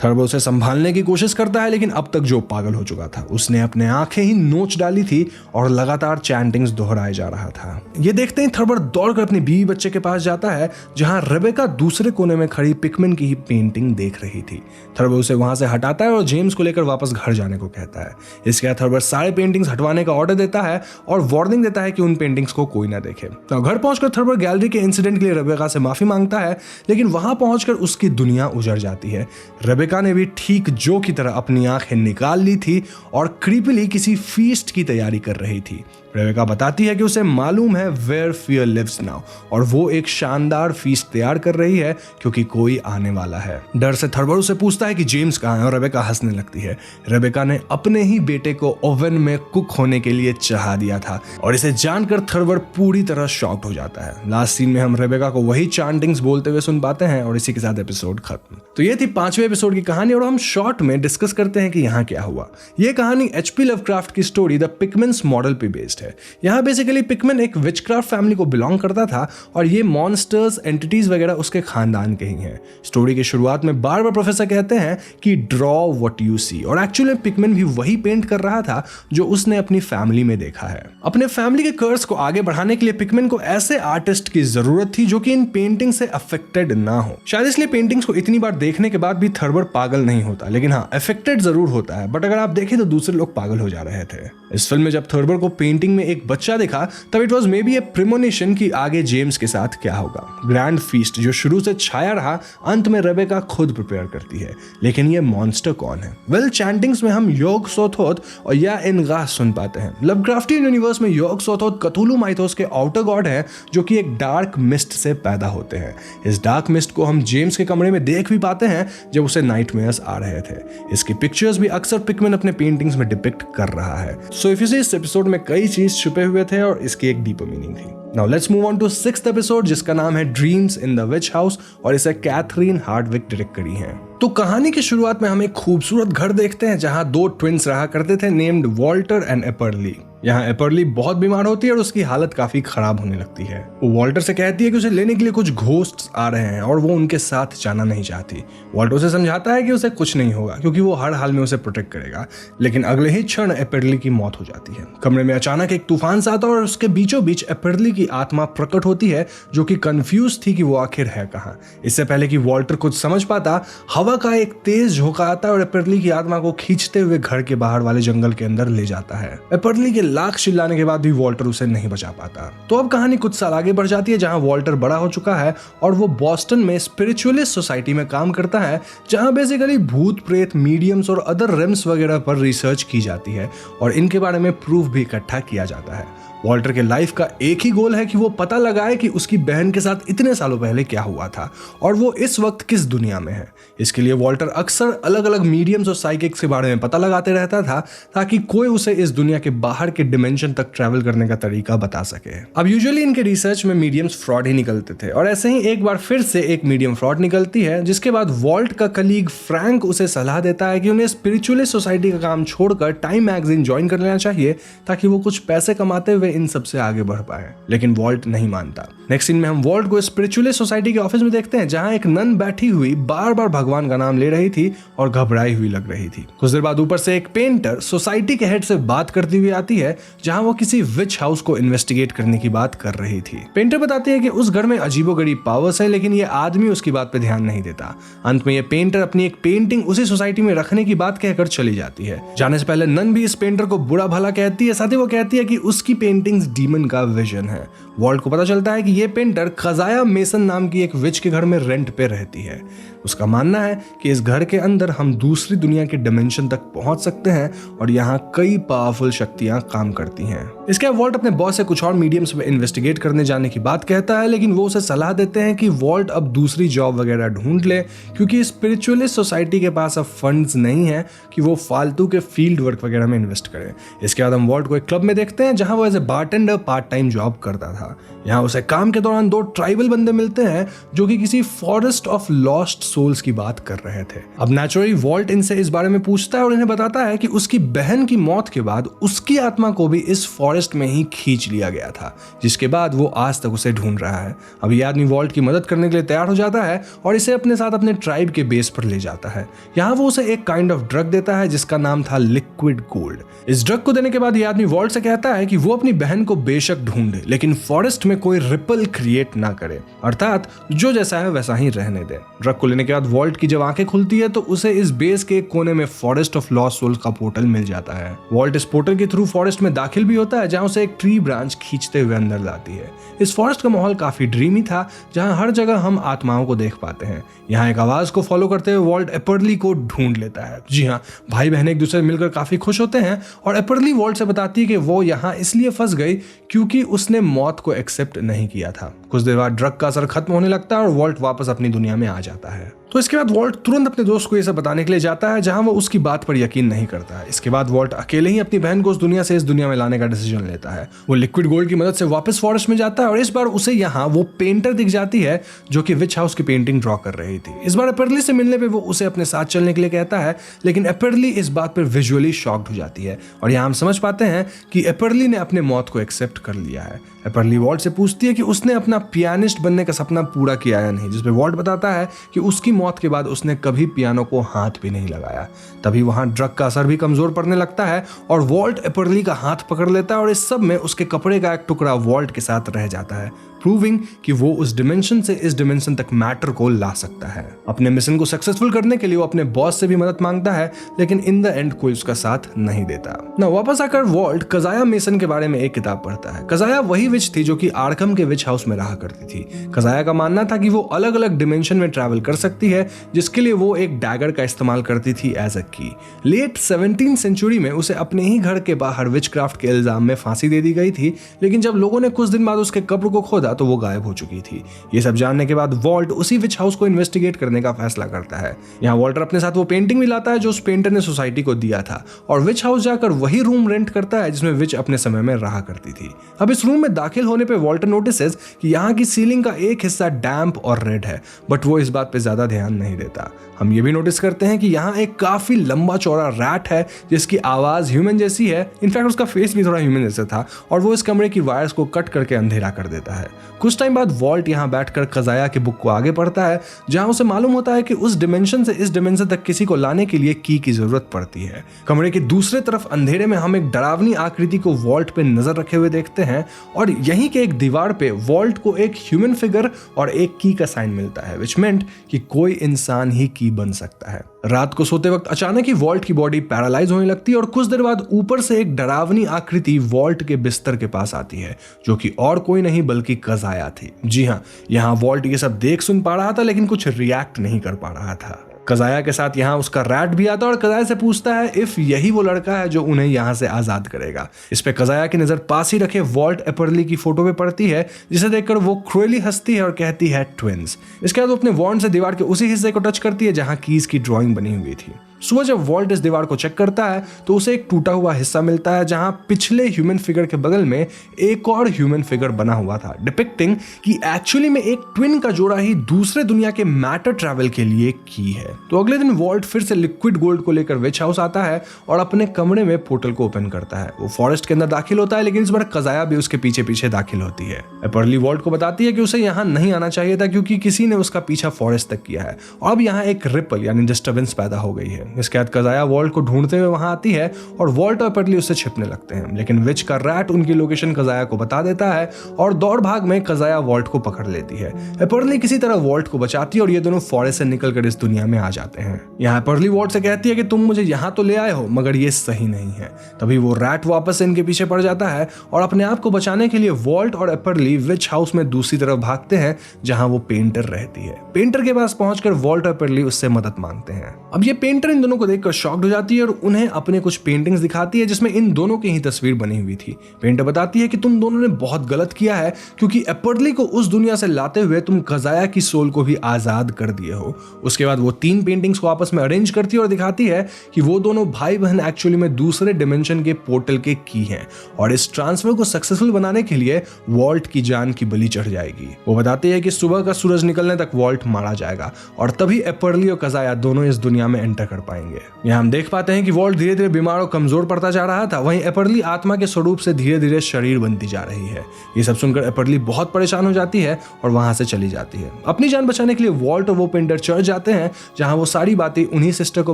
थर्बर उसे संभालने की कोशिश करता है, लेकिन अब तक जो पागल हो चुका था, उसने अपने आंखें ही नोच डाली थी और लगातार चैंटिंग्स दोहराए जा रहा था। ये देखते ही थर्बर दौड़कर अपने बीवी बच्चे के पास जाता है, जहां रेबेका दूसरे कोने में खड़ी पिकमैन की ही पेंटिंग देख रही थी। थर्बर उसे वहां से हटाता है और जेम्स को लेकर वापस घर जाने को कहता है। इसके बाद थर्बर सारे पेंटिंग्स हटवाने का ऑर्डर देता है और वार्निंग देता है कि उन पेंटिंग्स को कोई ना देखे। तो घर पहुंचकर थर्बर गैलरी के इंसिडेंट के लिए रेबेका से माफी मांगता है, लेकिन वहां पहुंचकर उसकी दुनिया उजड़ जाती है। रेबेका ने भी ठीक जो की तरह अपनी आंखें निकाल ली थी और क्रीपीली किसी फीस्ट की तैयारी कर रही थी। रेबेका बताती है कि उसे मालूम है वेयर फियर लिव्स नाउ और वो एक शानदार फीस्ट तैयार कर रही है क्योंकि कोई आने वाला है। डर से थर्बर उसे पूछता है कि जेम्स कहाँ है और रेबेका हंसने लगती है। रेबेका ने अपने ही बेटे को ओवन में कुक होने के लिए चढ़ा दिया था और इसे जानकर थर्बर पूरी तरह शॉक्ड हो जाता है। लास्ट सीन में हम रेबेका को वही चांटिंग्स बोलते हुए सुन पाते हैं और इसी के साथ एपिसोड खत्म। तो ये थी 5वें एपिसोड की कहानी और हम शॉर्ट में डिस्कस डिस्कस करते हैं कि यहाँ क्या हुआ। ये कहानी एचपी लवक्राफ्ट की स्टोरी द पिकमन्स मॉडल पे बेस्ड है। यहाँ बेसिकली पिकमन एक विचक्राफ्ट फैमिली को बिलोंग करता था और ये मॉन्स्टर्स एंटिटीज वगैरह उसके खानदान के ही हैं। स्टोरी की शुरुआत में बार बार प्रोफेसर कहते हैं कि ड्रॉ व्हाट यू सी, और एक्चुअली पिकमन भी वही पेंट कर रहा था जो उसने अपनी फैमिली में देखा है। अपने फैमिली के कर्स को आगे बढ़ाने के लिए पिकमन को ऐसे आर्टिस्ट की जरूरत थी जो कि इन पेंटिंग से अफेक्टेड ना हो। शायद इसलिए पेंटिंग्स को इतनी बार देखने के बाद भी थर्बर पागल नहीं होता, लेकिन हाँ अफेक्टेड जरूर होता है। बट अगर आप देखें तो दूसरे लोग पागल हो जा रहे थे। इस फिल्म में जब थर्बर को पेंटिंग में एक बच्चा दिखा तब it was may be A premonition कि आगे जेम्स के साथ क्या होगा। ग्रैंड फीस्ट जो शुरू से छाया रहा, अंत में रेबेका खुद प्रिपेयर करती है। लेकिन ये मॉन्स्टर कौन है? वेल, चैंटिंग्स में हम योग सोथोथ और या इनगाह सुन पाते हैं। लवक्राफ्टियन यूनिवर्स में योग सोथोथ कथुलू माइथोस के आउटर गॉड है जो कि एक डार्क मिस्ट से पैदा होते हैं। इस डार्क मिस्ट को हम जेम्स के कमरे में देख भी पाते हैं जब उसे नाइटमेयर्स आ रहे थे। इसकी पिक्चर्स भी अक्सर पिकमन अपने पेंटिंग्स में डिपिक्ट कर रहा है। सो इफ यू सी, इस एपिसोड में कई चीज छुपे हुए थे और इसकी एक डीपर मीनिंग थी। Now let's move on to 6th episode जिसका नाम है dreams in the witch house, और इसे कैथरीन हार्डविक डायरेक्ट करी है। तो कहानी की शुरुआत में हम एक खूबसूरत घर देखते हैं जहां 2 ट्विंस रहा करते थे नेम्ड वॉल्टर एंड एपर्ली। यहाँ एपर्ली बहुत बीमार होती है और उसकी हालत काफी खराब होने लगती है। वो वॉल्टर से कहती है कि उसे लेने के लिए कुछ घोस्ट्स आ रहे हैं और वो उनके साथ जाना नहीं चाहती। वॉल्टर उसे समझाता है कि उसे कुछ नहीं होगा क्योंकि वो हर हाल में उसे प्रोटेक्ट करेगा, लेकिन अगले ही क्षण एपर्ली की मौत हो जाती है। कमरे में अचानक एक तूफान सा आता है और उसके बीचों बीच एपर्ली की आत्मा प्रकट होती है जो कि कंफ्यूज थी कि वो आखिर है कहाँ। इससे पहले कि वॉल्टर कुछ समझ पाता, हवा का एक तेज झोंका आता है और एपर्ली की आत्मा को खींचते हुए घर के बाहर वाले जंगल के अंदर ले जाता है। एपर्ली के लाख चिल्लाने के बाद भी वॉल्टर उसे नहीं बचा पाता। तो अब कहानी कुछ साल आगे बढ़ जाती है जहां वॉल्टर बड़ा हो चुका है और वो बॉस्टन में स्पिरिचुअलिस्ट सोसाइटी में काम करता है जहां बेसिकली भूत प्रेत, मीडियम्स और अदर रेम्स वगैरह पर रिसर्च की जाती है और इनके बारे में प्रूफ भी इकट्ठा किया जाता है। वॉल्टर के लाइफ का एक ही गोल है कि वो पता लगाए कि उसकी बहन के साथ इतने सालों पहले क्या हुआ था और वो इस वक्त किस दुनिया में है। इसके लिए वॉल्टर अक्सर अलग अलग मीडियम्स और साइकिक्स के बारे में पता लगाते रहता था ताकि कोई उसे इस दुनिया के बाहर के डिमेंशन तक ट्रैवल करने का तरीका बता सके। अब यूजुअली इनके रिसर्च में मीडियम्स फ्रॉड ही निकलते थे और ऐसे ही एक बार फिर से एक मीडियम फ्रॉड निकलती है, जिसके बाद वॉल्ट का कलीग फ्रैंक उसे सलाह देता है कि उन्हें स्पिरिचुअलिस्ट सोसाइटी का काम छोड़कर टाइम मैगजीन ज्वाइन कर लेना चाहिए ताकि वो कुछ पैसे कमाते हुए इन सबसे आगे बढ़ पाए, लेकिन वॉल्ट नहीं मानता। नेक्स्ट सीन में हम वॉल्ट को स्पिरिचुअलिस्ट सोसाइटी के ऑफिस में देखते हैं जहां एक नन बैठी हुई बार बार भगवान का नाम ले रही थी और घबराई हुई लग रही थी। कुछ देर बाद ऊपर से एक पेंटर सोसाइटी के हेड से बात करती हुई आती है जहां वो किसी विच हाउस को इन्वेस्टिगेट करने की बात कर रही थी। पेंटर बताती है कि उस घर में अजीबोगरीब पावर्स है, लेकिन ये आदमी उसकी बात पे ध्यान नहीं देता। अंत में ये पेंटर अपनी एक पेंटिंग उसी सोसाइटी में रखने की बात कहकर चली जाती है। जाने से पहले नन भी इस पेंटर को बुरा भला कहती है, साथ ही वो कहती है कि उसकी पेंटिंग्स डीमन का विजन है। वॉल्ट को पता चलता है कि ये पेंटर खजाया मेसन नाम की एक विच के घर में रेंट पे रहती है। उसका मानना है कि इस घर के अंदर हम दूसरी दुनिया के डिमेंशन तक पहुंच सकते हैं और यहाँ कई पावरफुल शक्तियां काम करती हैं। इसके बाद वॉल्ट अपने बॉस से कुछ और मीडियम्स में इन्वेस्टिगेट करने जाने की बात कहता है, लेकिन वो उसे सलाह देते हैं कि वॉल्ट अब दूसरी जॉब वगैरह ढूंढ ले क्योंकि स्पिरिचुअलिस्ट सोसाइटी के पास अब फंड्स नहीं है कि वो फालतू के फील्ड वर्क वगैरह में इन्वेस्ट करे। इसके बाद हम वॉल्ट को एक क्लब में देखते हैं जहां वो as a bartender part time job करता था। यहाँ उसे काम के दौरान 2 ट्राइबल बंदे मिलते हैं जो कि किसी फॉरेस्ट ऑफ लॉस्ट सोल्स की बात कर रहे थे। अब नेचुरली वॉल्ट इनसे इस बारे में पूछता है और इन्हें बताता है कि उसकी बहन की मौत के बाद उसकी आत्मा को भी इस फॉरेस्ट में ही खींच लिया गया था, जिसके बाद वो आज तक उसे ढूंढ रहा है। अब ये आदमी वॉल्ट की मदद करने के लिए तैयार हो जाता है और इसे अपने साथ अपने ट्राइब के बेस पर ले जाता है। यहाँ वो उसे एक काइंड ऑफ ड्रग देता है जिसका नाम था लिक्विड गोल्ड। इस ड्रग को देने के बाद ये आदमी वॉल्ट से कहता है कि वो अपनी बहन को बेशक ढूंढे लेकिन फॉरेस्ट में कोई रिपल क्रिएट ना करे, अर्थात जो जैसा है वैसा ही रहने दे। ड्रग को लेने के बाद वॉल्ट की जब आंखें खुलती है तो उसे इस बेस के कोने में फॉरेस्ट ऑफ लॉस्ट सोल्स का पोर्टल मिल जाता है। वॉल्ट इस पोर्टल के थ्रू फॉरेस्ट में दाखिल भी होता है जहां उसे एक ट्री ब्रांच खींचते हुए अंदर लाती है। इस फॉरेस्ट का माहौल काफी ड्रीमी था जहां हर जगह हम आत्माओं को देख पाते हैं। यहाँ एक आवाज को फॉलो करते हुए वॉल्ट एपर्ली को ढूंढ लेता है। जी हाँ, भाई बहन एक दूसरे से मिलकर काफी खुश होते हैं और एपर्ली वॉल्ट से बताती है कि वो यहाँ इसलिए फंस गई क्योंकि उसने मौत को एक्सेप्ट नहीं किया था। कुछ देर बाद ड्रग का असर खत्म होने लगता है और वॉल्ट वापस अपनी दुनिया में आ जाता है। तो तो इसके बाद वॉल्ट तुरंत अपने दोस्त को ये सब बताने के लिए जाता है, जहां वो उसकी बात पर यकीन नहीं करता है। इसके बाद वॉल्ट अकेले ही अपनी बहन को उस दुनिया से इस दुनिया में लाने का डिसीजन लेता है। वो लिक्विड गोल्ड की मदद से वापस फॉरेस्ट में जाता है और इस बार उसे यहाँ वो पेंटर दिख जाती है जो कि विच हाउस की पेंटिंग ड्रॉ कर रही थी। इस बार एपरली से मिलने पे वो उसे अपने साथ चलने के लिए कहता है, लेकिन एपरली इस बात पर विजुअली शॉक्ड हो जाती है और यहाँ हम समझ पाते हैं कि एपरली ने अपने मौत को एक्सेप्ट कर लिया है। एपरली वॉल्ट से पूछती है कि उसने अपना पियानिस्ट बनने का सपना पूरा किया या नहीं, जिसपे वॉल्ट बताता है कि उसकी मौत के बाद उसने कभी पियानो को हाथ भी नहीं लगाया। तभी वहां ड्रग का असर भी कमजोर पड़ने लगता है और वॉल्ट एपरली का हाथ पकड़ लेता है और इस सब में उसके कपड़े का एक टुकड़ा वॉल्ट के साथ रह जाता है, प्रूविंग कि वो उस डिमेंशन से इस डिमेंशन तक मैटर को ला सकता है। अपने मिशन को सक्सेसफुल करने के लिए वो अपने बॉस से भी मदद मांगता है, लेकिन इन द एंड कोई उसका साथ नहीं देता। ना वापस आकर वॉल्ट कजाया मेसन के बारे में एक किताब पढ़ता है। कजाया वही विच थी जो कि आर्कम के विच हाउस में रहा करती थी। कजाया का मानना था कि वो अलग अलग डिमेंशन में ट्रैवल कर सकती है, जिसके लिए वो एक डैगर का इस्तेमाल करती थी एज अ की। लेट 17th सेंचुरी में उसे अपने ही घर के बाहर विचक्राफ्ट के इल्जाम में फांसी दे दी गई थी, लेकिन जब लोगों ने कुछ दिन बाद उसके कब्र को खोदा तो वो गायब हो चुकी थी। ये सब जानने के बाद वॉल्ट उसी विच हाउस को इन्वेस्टिगेट करने का फैसला करता है। यहाँ वॉल्टर अपने साथ वो पेंटिंग भी लाता है जो उस पेंटर ने सोसाइटी को दिया था और विच हाउस जाकर वही रूम रेंट करता है जिसमें विच अपने समय में रहा करती थी। अब इस रूम में दाखिल होने पे वॉल्टर नोटिसेस कि यहाँ की सीलिंग का एक हिस्सा डैम्प और रेड है, बट वो इस बात पे ज्यादा ध्यान नहीं देता। हम ये भी नोटिस करते हैं कि यहाँ एक काफी लंबा चौड़ा रैट है जिसकी आवाज ह्यूमन जैसी है। इनफैक्ट उसका फेस भी थोड़ा ह्यूमन जैसा था और वो इस कमरे की वायर्स को कट करके अंधेरा कर देता है। कुछ टाइम बाद वॉल्ट यहाँ बैठकर कजाया की बुक को आगे पढ़ता है, जहां उसे मालूम होता है कि उस डिमेंशन से इस डिमेंशन तक किसी को लाने के लिए की जरूरत पड़ती है। कमरे के दूसरे तरफ अंधेरे में हम एक डरावनी आकृति को वॉल्ट पे नजर रखे हुए देखते हैं और यहीं के एक दीवार पे वॉल्ट को एक ह्यूमन फिगर और एक की का साइन मिलता है, विच मेंट कि कोई इंसान ही की बन सकता है। रात को सोते वक्त अचानक ही वॉल्ट की बॉडी पैरालाइज होने लगती है और कुछ देर बाद ऊपर से एक डरावनी आकृति वॉल्ट के बिस्तर के पास आती है, जो कि और कोई नहीं बल्कि कजाया थी। जी हाँ, यहाँ वॉल्ट ये सब देख सुन पा रहा था लेकिन कुछ रिएक्ट नहीं कर पा रहा था। कजाया के साथ यहाँ उसका रैट भी आता है और कजाया से पूछता है इफ यही वो लड़का है जो उन्हें यहाँ से आजाद करेगा। इस पे कजाया की नजर पास ही रखे वॉल्ट एपरली की फोटो पे पड़ती है, जिसे देखकर वो क्रूएली हंसती है और कहती है ट्विंस। इसके बाद वो अपने वॉन्ड से दीवार के उसी हिस्से को टच करती है जहाँ कीज की ड्राइंग बनी हुई थी। सुबह जब वॉल्ट इस दीवार को चेक करता है तो उसे एक टूटा हुआ हिस्सा मिलता है जहां पिछले ह्यूमन फिगर के बगल में एक और ह्यूमन फिगर बना हुआ था, डिपिक्टिंग कि एक्चुअली में एक ट्विन का जोड़ा ही दूसरे दुनिया के मैटर ट्रैवल के लिए की है। तो अगले दिन वॉल्ट फिर से लिक्विड गोल्ड को लेकर विच हाउस आता है और अपने कमरे में पोर्टल को ओपन करता है। वो फॉरेस्ट के अंदर दाखिल होता है, लेकिन इस बार कजाया भी उसके पीछे पीछे दाखिल होती है। एपरली वॉल्ट को बताती है कि उसे यहाँ नहीं आना चाहिए था क्योंकि किसी ने उसका पीछा फॉरेस्ट तक किया है और अब यहाँ एक रिपल यानी डिस्टर्बेंस पैदा हो गई है। इसके बाद कजाया वॉल्ट को ढूंढते हुए वहां आती है और वॉल्ट और एपरली उससे छिपने लगते हैं, लेकिन विच का रैट उनकी लोकेशन कजाया को बता देता है और दौड़ भाग में कजाया वॉल्ट को पकड़ लेती है। एपरली किसी तरह वॉल्ट को बचाती है और ये दोनों फॉरेस्ट से निकलकर इस दुनिया में आ जाते हैं। यहाँ एपरली वॉल्ट से कहती है कि तुम मुझे यहाँ तो ले आए हो मगर ये सही नहीं है। तभी वो रैट वापस से इनके पीछे पड़ जाता है और अपने आप को बचाने के लिए वॉल्ट और एपरली विच हाउस में दूसरी तरफ भागते हैं जहां वो पेंटर रहती है। पेंटर के पास पहुंचकर वॉल्ट और एपरली उससे मदद मांगते हैं। अब ये पेंटर इन दोनों को देखकर शॉक्ड हो जाती है और उन्हें अपने कुछ पेंटिंग्स दिखाती है जिसमें इन दोनों की ही तस्वीर बनी हुई थी। पेंटर बताती है कि तुम दोनों ने बहुत गलत किया है क्योंकि एपरली को उस दुनिया से लाते हुए तुम कजाया की सोल को भी आजाद कर दिए हो। उसके बाद वो 3 पेंटिंग्स को आपस में अरेंज करती है और दिखाती है कि वो दोनों भाई बहन एक्चुअली में दूसरे डिमेंशन के पोर्टल के की हैं और इस ट्रांसफर को सक्सेसफुल बनाने के लिए वॉल्ट की जान की बलि चढ़ जाएगी। वो बताती है कि सुबह का सूरज निकलने तक वॉल्ट मारा जाएगा और तभी एपरली और कजाया दोनों इस दुनिया में एंटर कर पाएंगे। यहाँ हम देख पाते हैं कि वॉल्ट धीरे धीरे बीमार और कमजोर पड़ता जा रहा था, वहीं एपरली आत्मा के स्वरूप से धीरे धीरे शरीर बनती जा रही है। ये सब सुनकर एपरली बहुत परेशान हो जाती है और वहां से चली जाती है। अपनी जान बचाने के लिए वॉल्ट और वो पेंटर चर्च जाते हैं जहां वो सारी बातें उन्हीं सिस्टर को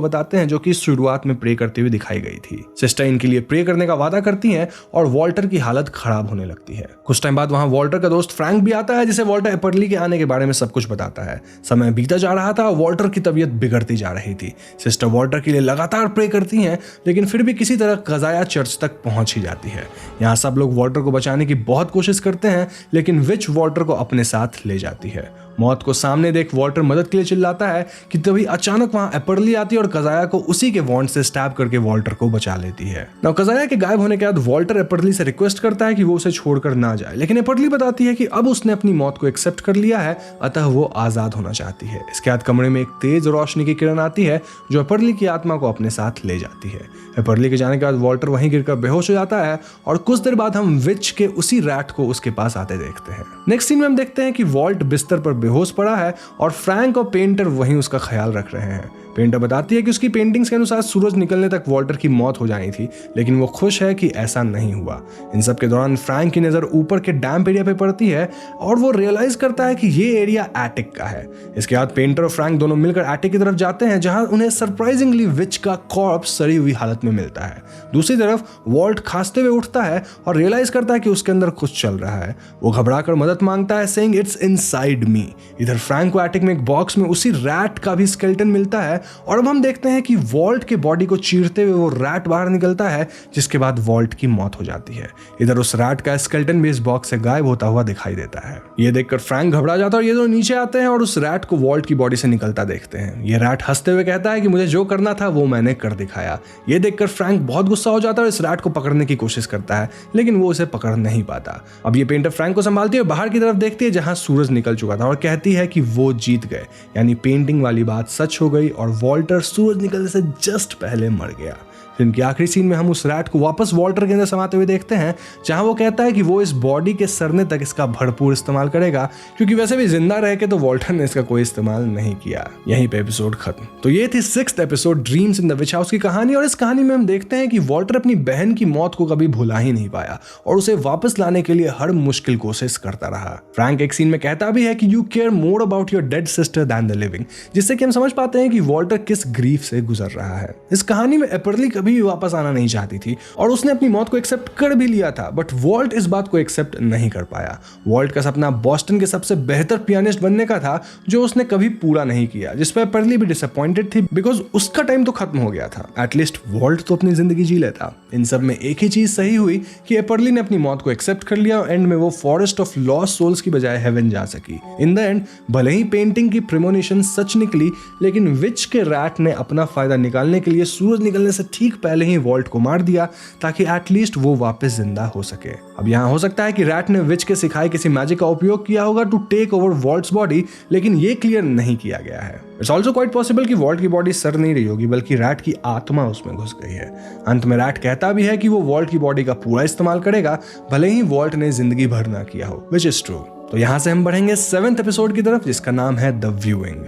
बताते हैं जो कि शुरुआत में प्रे करते हुए दिखाई गई थी। सिस्टर इनके लिए प्रे करने का वादा करती हैं और वॉल्टर की हालत खराब होने लगती है। कुछ टाइम बाद वहां वॉल्टर का दोस्त फ्रैंक भी आता है जिसे वॉल्टर एपरली के आने के बारे में सब कुछ बताता है। समय बीता जा रहा था, वॉल्टर की तबीयत बिगड़ती जा रही थी। सिस्टर वॉल्टर के लिए लगातार प्रे करती हैं लेकिन फिर भी किसी तरह कजाया चर्च तक पहुंच ही जाती है। यहाँ सब लोग वॉल्टर को बचाने की बहुत कोशिश करते हैं लेकिन विच वॉल्टर को अपने साथ ले जाती है। मौत को सामने देख वॉल्टर मदद के लिए चिल्लाता है कि तभी अचानक वहां एपर्ली आती है और कजाया को उसी के वॉन्ड से स्टैब करके वॉल्टर को बचा लेती है। नाउ कजाया के गायब होने के बाद वॉल्टर एपर्ली से रिक्वेस्ट करता है कि वो उसे छोड़कर ना जाए, लेकिन एपर्ली बताती है कि अब उसने अपनी मौत को एक्सेप्ट कर लिया है, अतः वो आजाद होना चाहती है। इसके बाद कमरे में एक तेज रोशनी की किरण आती है जो एपर्ली की आत्मा को अपने साथ ले जाती है। एपर्ली के जाने के बाद वॉल्टर वहीं गिरकर बेहोश हो जाता है और कुछ देर बाद हम विच के उसी रैट को उसके पास आते देखते हैं। नेक्स्ट सीन में हम देखते हैं कि वॉल्ट बिस्तर पर बेहोश पड़ा है और फ्रैंक और पेंटर वहीं उसका ख्याल रख रहे हैं। पेंटर बताती है कि उसकी पेंटिंग्स के अनुसार सूरज निकलने तक वॉल्टर की मौत हो जानी थी, लेकिन वो खुश है कि ऐसा नहीं हुआ। इन सब के दौरान फ्रैंक की नजर ऊपर के डैम्प एरिया पे पड़ती है और वो रियलाइज करता है कि ये एरिया एटिक का है। इसके बाद पेंटर और फ्रैंक दोनों मिलकर एटिक की तरफ जाते हैं जहां उन्हें सरप्राइजिंगली विच का कॉर्प्स सड़ी हुई हालत में मिलता है। दूसरी तरफ वॉल्ट खांसते हुए उठता है और रियलाइज करता है कि उसके अंदर कुछ चल रहा है। वो घबराकर मदद मांगता है, सेइंग इट्स इनसाइड मी। इधर फ्रैंक को एटिक में एक बॉक्स में उसी रैट का भी स्केलेटन मिलता है और अब हम देखते हैं कि वॉल्ट के बॉडी को चीरते हुए वो रैट बाहर निकलता है, जिसके बाद वॉल्ट की मौत हो जाती है। इधर उस रैट का स्केलेटन भी इस बॉक्स से गायब होता हुआ दिखाई देता है। ये देखकर फ्रैंक घबरा जाता है और ये दोनों नीचे आते हैं और उस रैट को वॉल्ट की बॉडी से निकलता देखते हैं। ये रैट हंसते हुए कहता है कि मुझे जो करना था वो मैंने कर दिखाया। ये देखकर फ्रैंक बहुत गुस्सा हो जाता है और इस रैट को पकड़ने की कोशिश करता है, लेकिन वो उसे पकड़ नहीं पाता। अब ये पेंटर फ्रैंक को संभालती है, बाहर की तरफ देखती है जहां सूरज निकल चुका था और कहती है कि वो जीत गए, यानी पेंटिंग वाली बात सच हो गई और वॉल्टर सूरज निकलने से जस्ट पहले मर गया। फिल्म के आखिरी सीन में हम उस रैट को वापस वॉल्टर के अंदर समाते हुए देखते हैं, जहां वो कहता है कि वो इस बॉडी के सड़ने तक इसका भरपूर इस्तेमाल करेगा, क्योंकि वैसे भी जिंदा रह के तो वॉल्टर ने इसका कोई इस्तेमाल नहीं किया। यहीं पे एपिसोड खत्म। तो ये थी 6th episode dreams in the witch house की कहानी और इस कहानी में हम देखते हैं कि वॉल्टर अपनी बहन की मौत को कभी भुला ही नहीं पाया और उसे वापस लाने के लिए हर मुश्किल कोशिश करता रहा। फ्रैंक एक सीन में कहता भी है कि you care more about your dead sister than the living, जिससे कि हम समझ पाते हैं कि वॉल्टर किस ग्रीफ से गुजर रहा है। इस कहानी में एपर्ली भी वापस आना नहीं चाहती थी और उसने अपनी मौत को एक्सेप्ट कर भी लिया था, बट वॉल्ट इस बात को एक्सेप्ट नहीं कर पाया। वॉल्ट का सपना बॉस्टन के सबसे बेहतर पियानिस्ट बनने का था, जो उसने कभी पूरा नहीं किया, जिस पर एपर्ली भी डिसअपॉइंटेड थी बिकॉज उसका टाइम तो खत्म हो गया था। एटलीस्ट वॉल्ट तो अपनी जिंदगी जी लेता। इन सब में एक ही चीज सही हुई कि एपर्ली ने अपनी मौत को एक्सेप्ट कर लिया और एंड में वो फॉरेस्ट ऑफ लॉस्ट सोल्स की बजाय हेवन जा सकी। इन द एंड भले ही पेंटिंग की प्रेमोनिशन सच निकली, लेकिन विच के रैट ने अपना फायदा निकालने के लिए सूरज निकलने से ठीक पहले ही वॉल्ट को मार दिया ताकि एटलीस्ट वो वापस जिंदा हो सके। अब यहाँ हो सकता है कि रैट ने विच के सिखाए किसी मैजिक का उपयोग किया होगा to take over Walt's body, लेकिन ये क्लियर नहीं किया गया है। इट्स ऑल्सो क्वाइट पॉसिबल कि वॉल्ट की बॉडी सड़ नहीं रही होगी, बल्कि रैट की आत्मा उसमें घुस गई है। अंत में रैट कहता भी है कि वो वॉल्ट की बॉडी का पूरा इस्तेमाल करेगा, भले ही वॉल्ट ने जिंदगी भर ना किया हो, विच इज ट्रू। तो यहाँ से हम बढ़ेंगे 7th एपिसोड की तरफ, जिसका नाम है द व्यूइंग।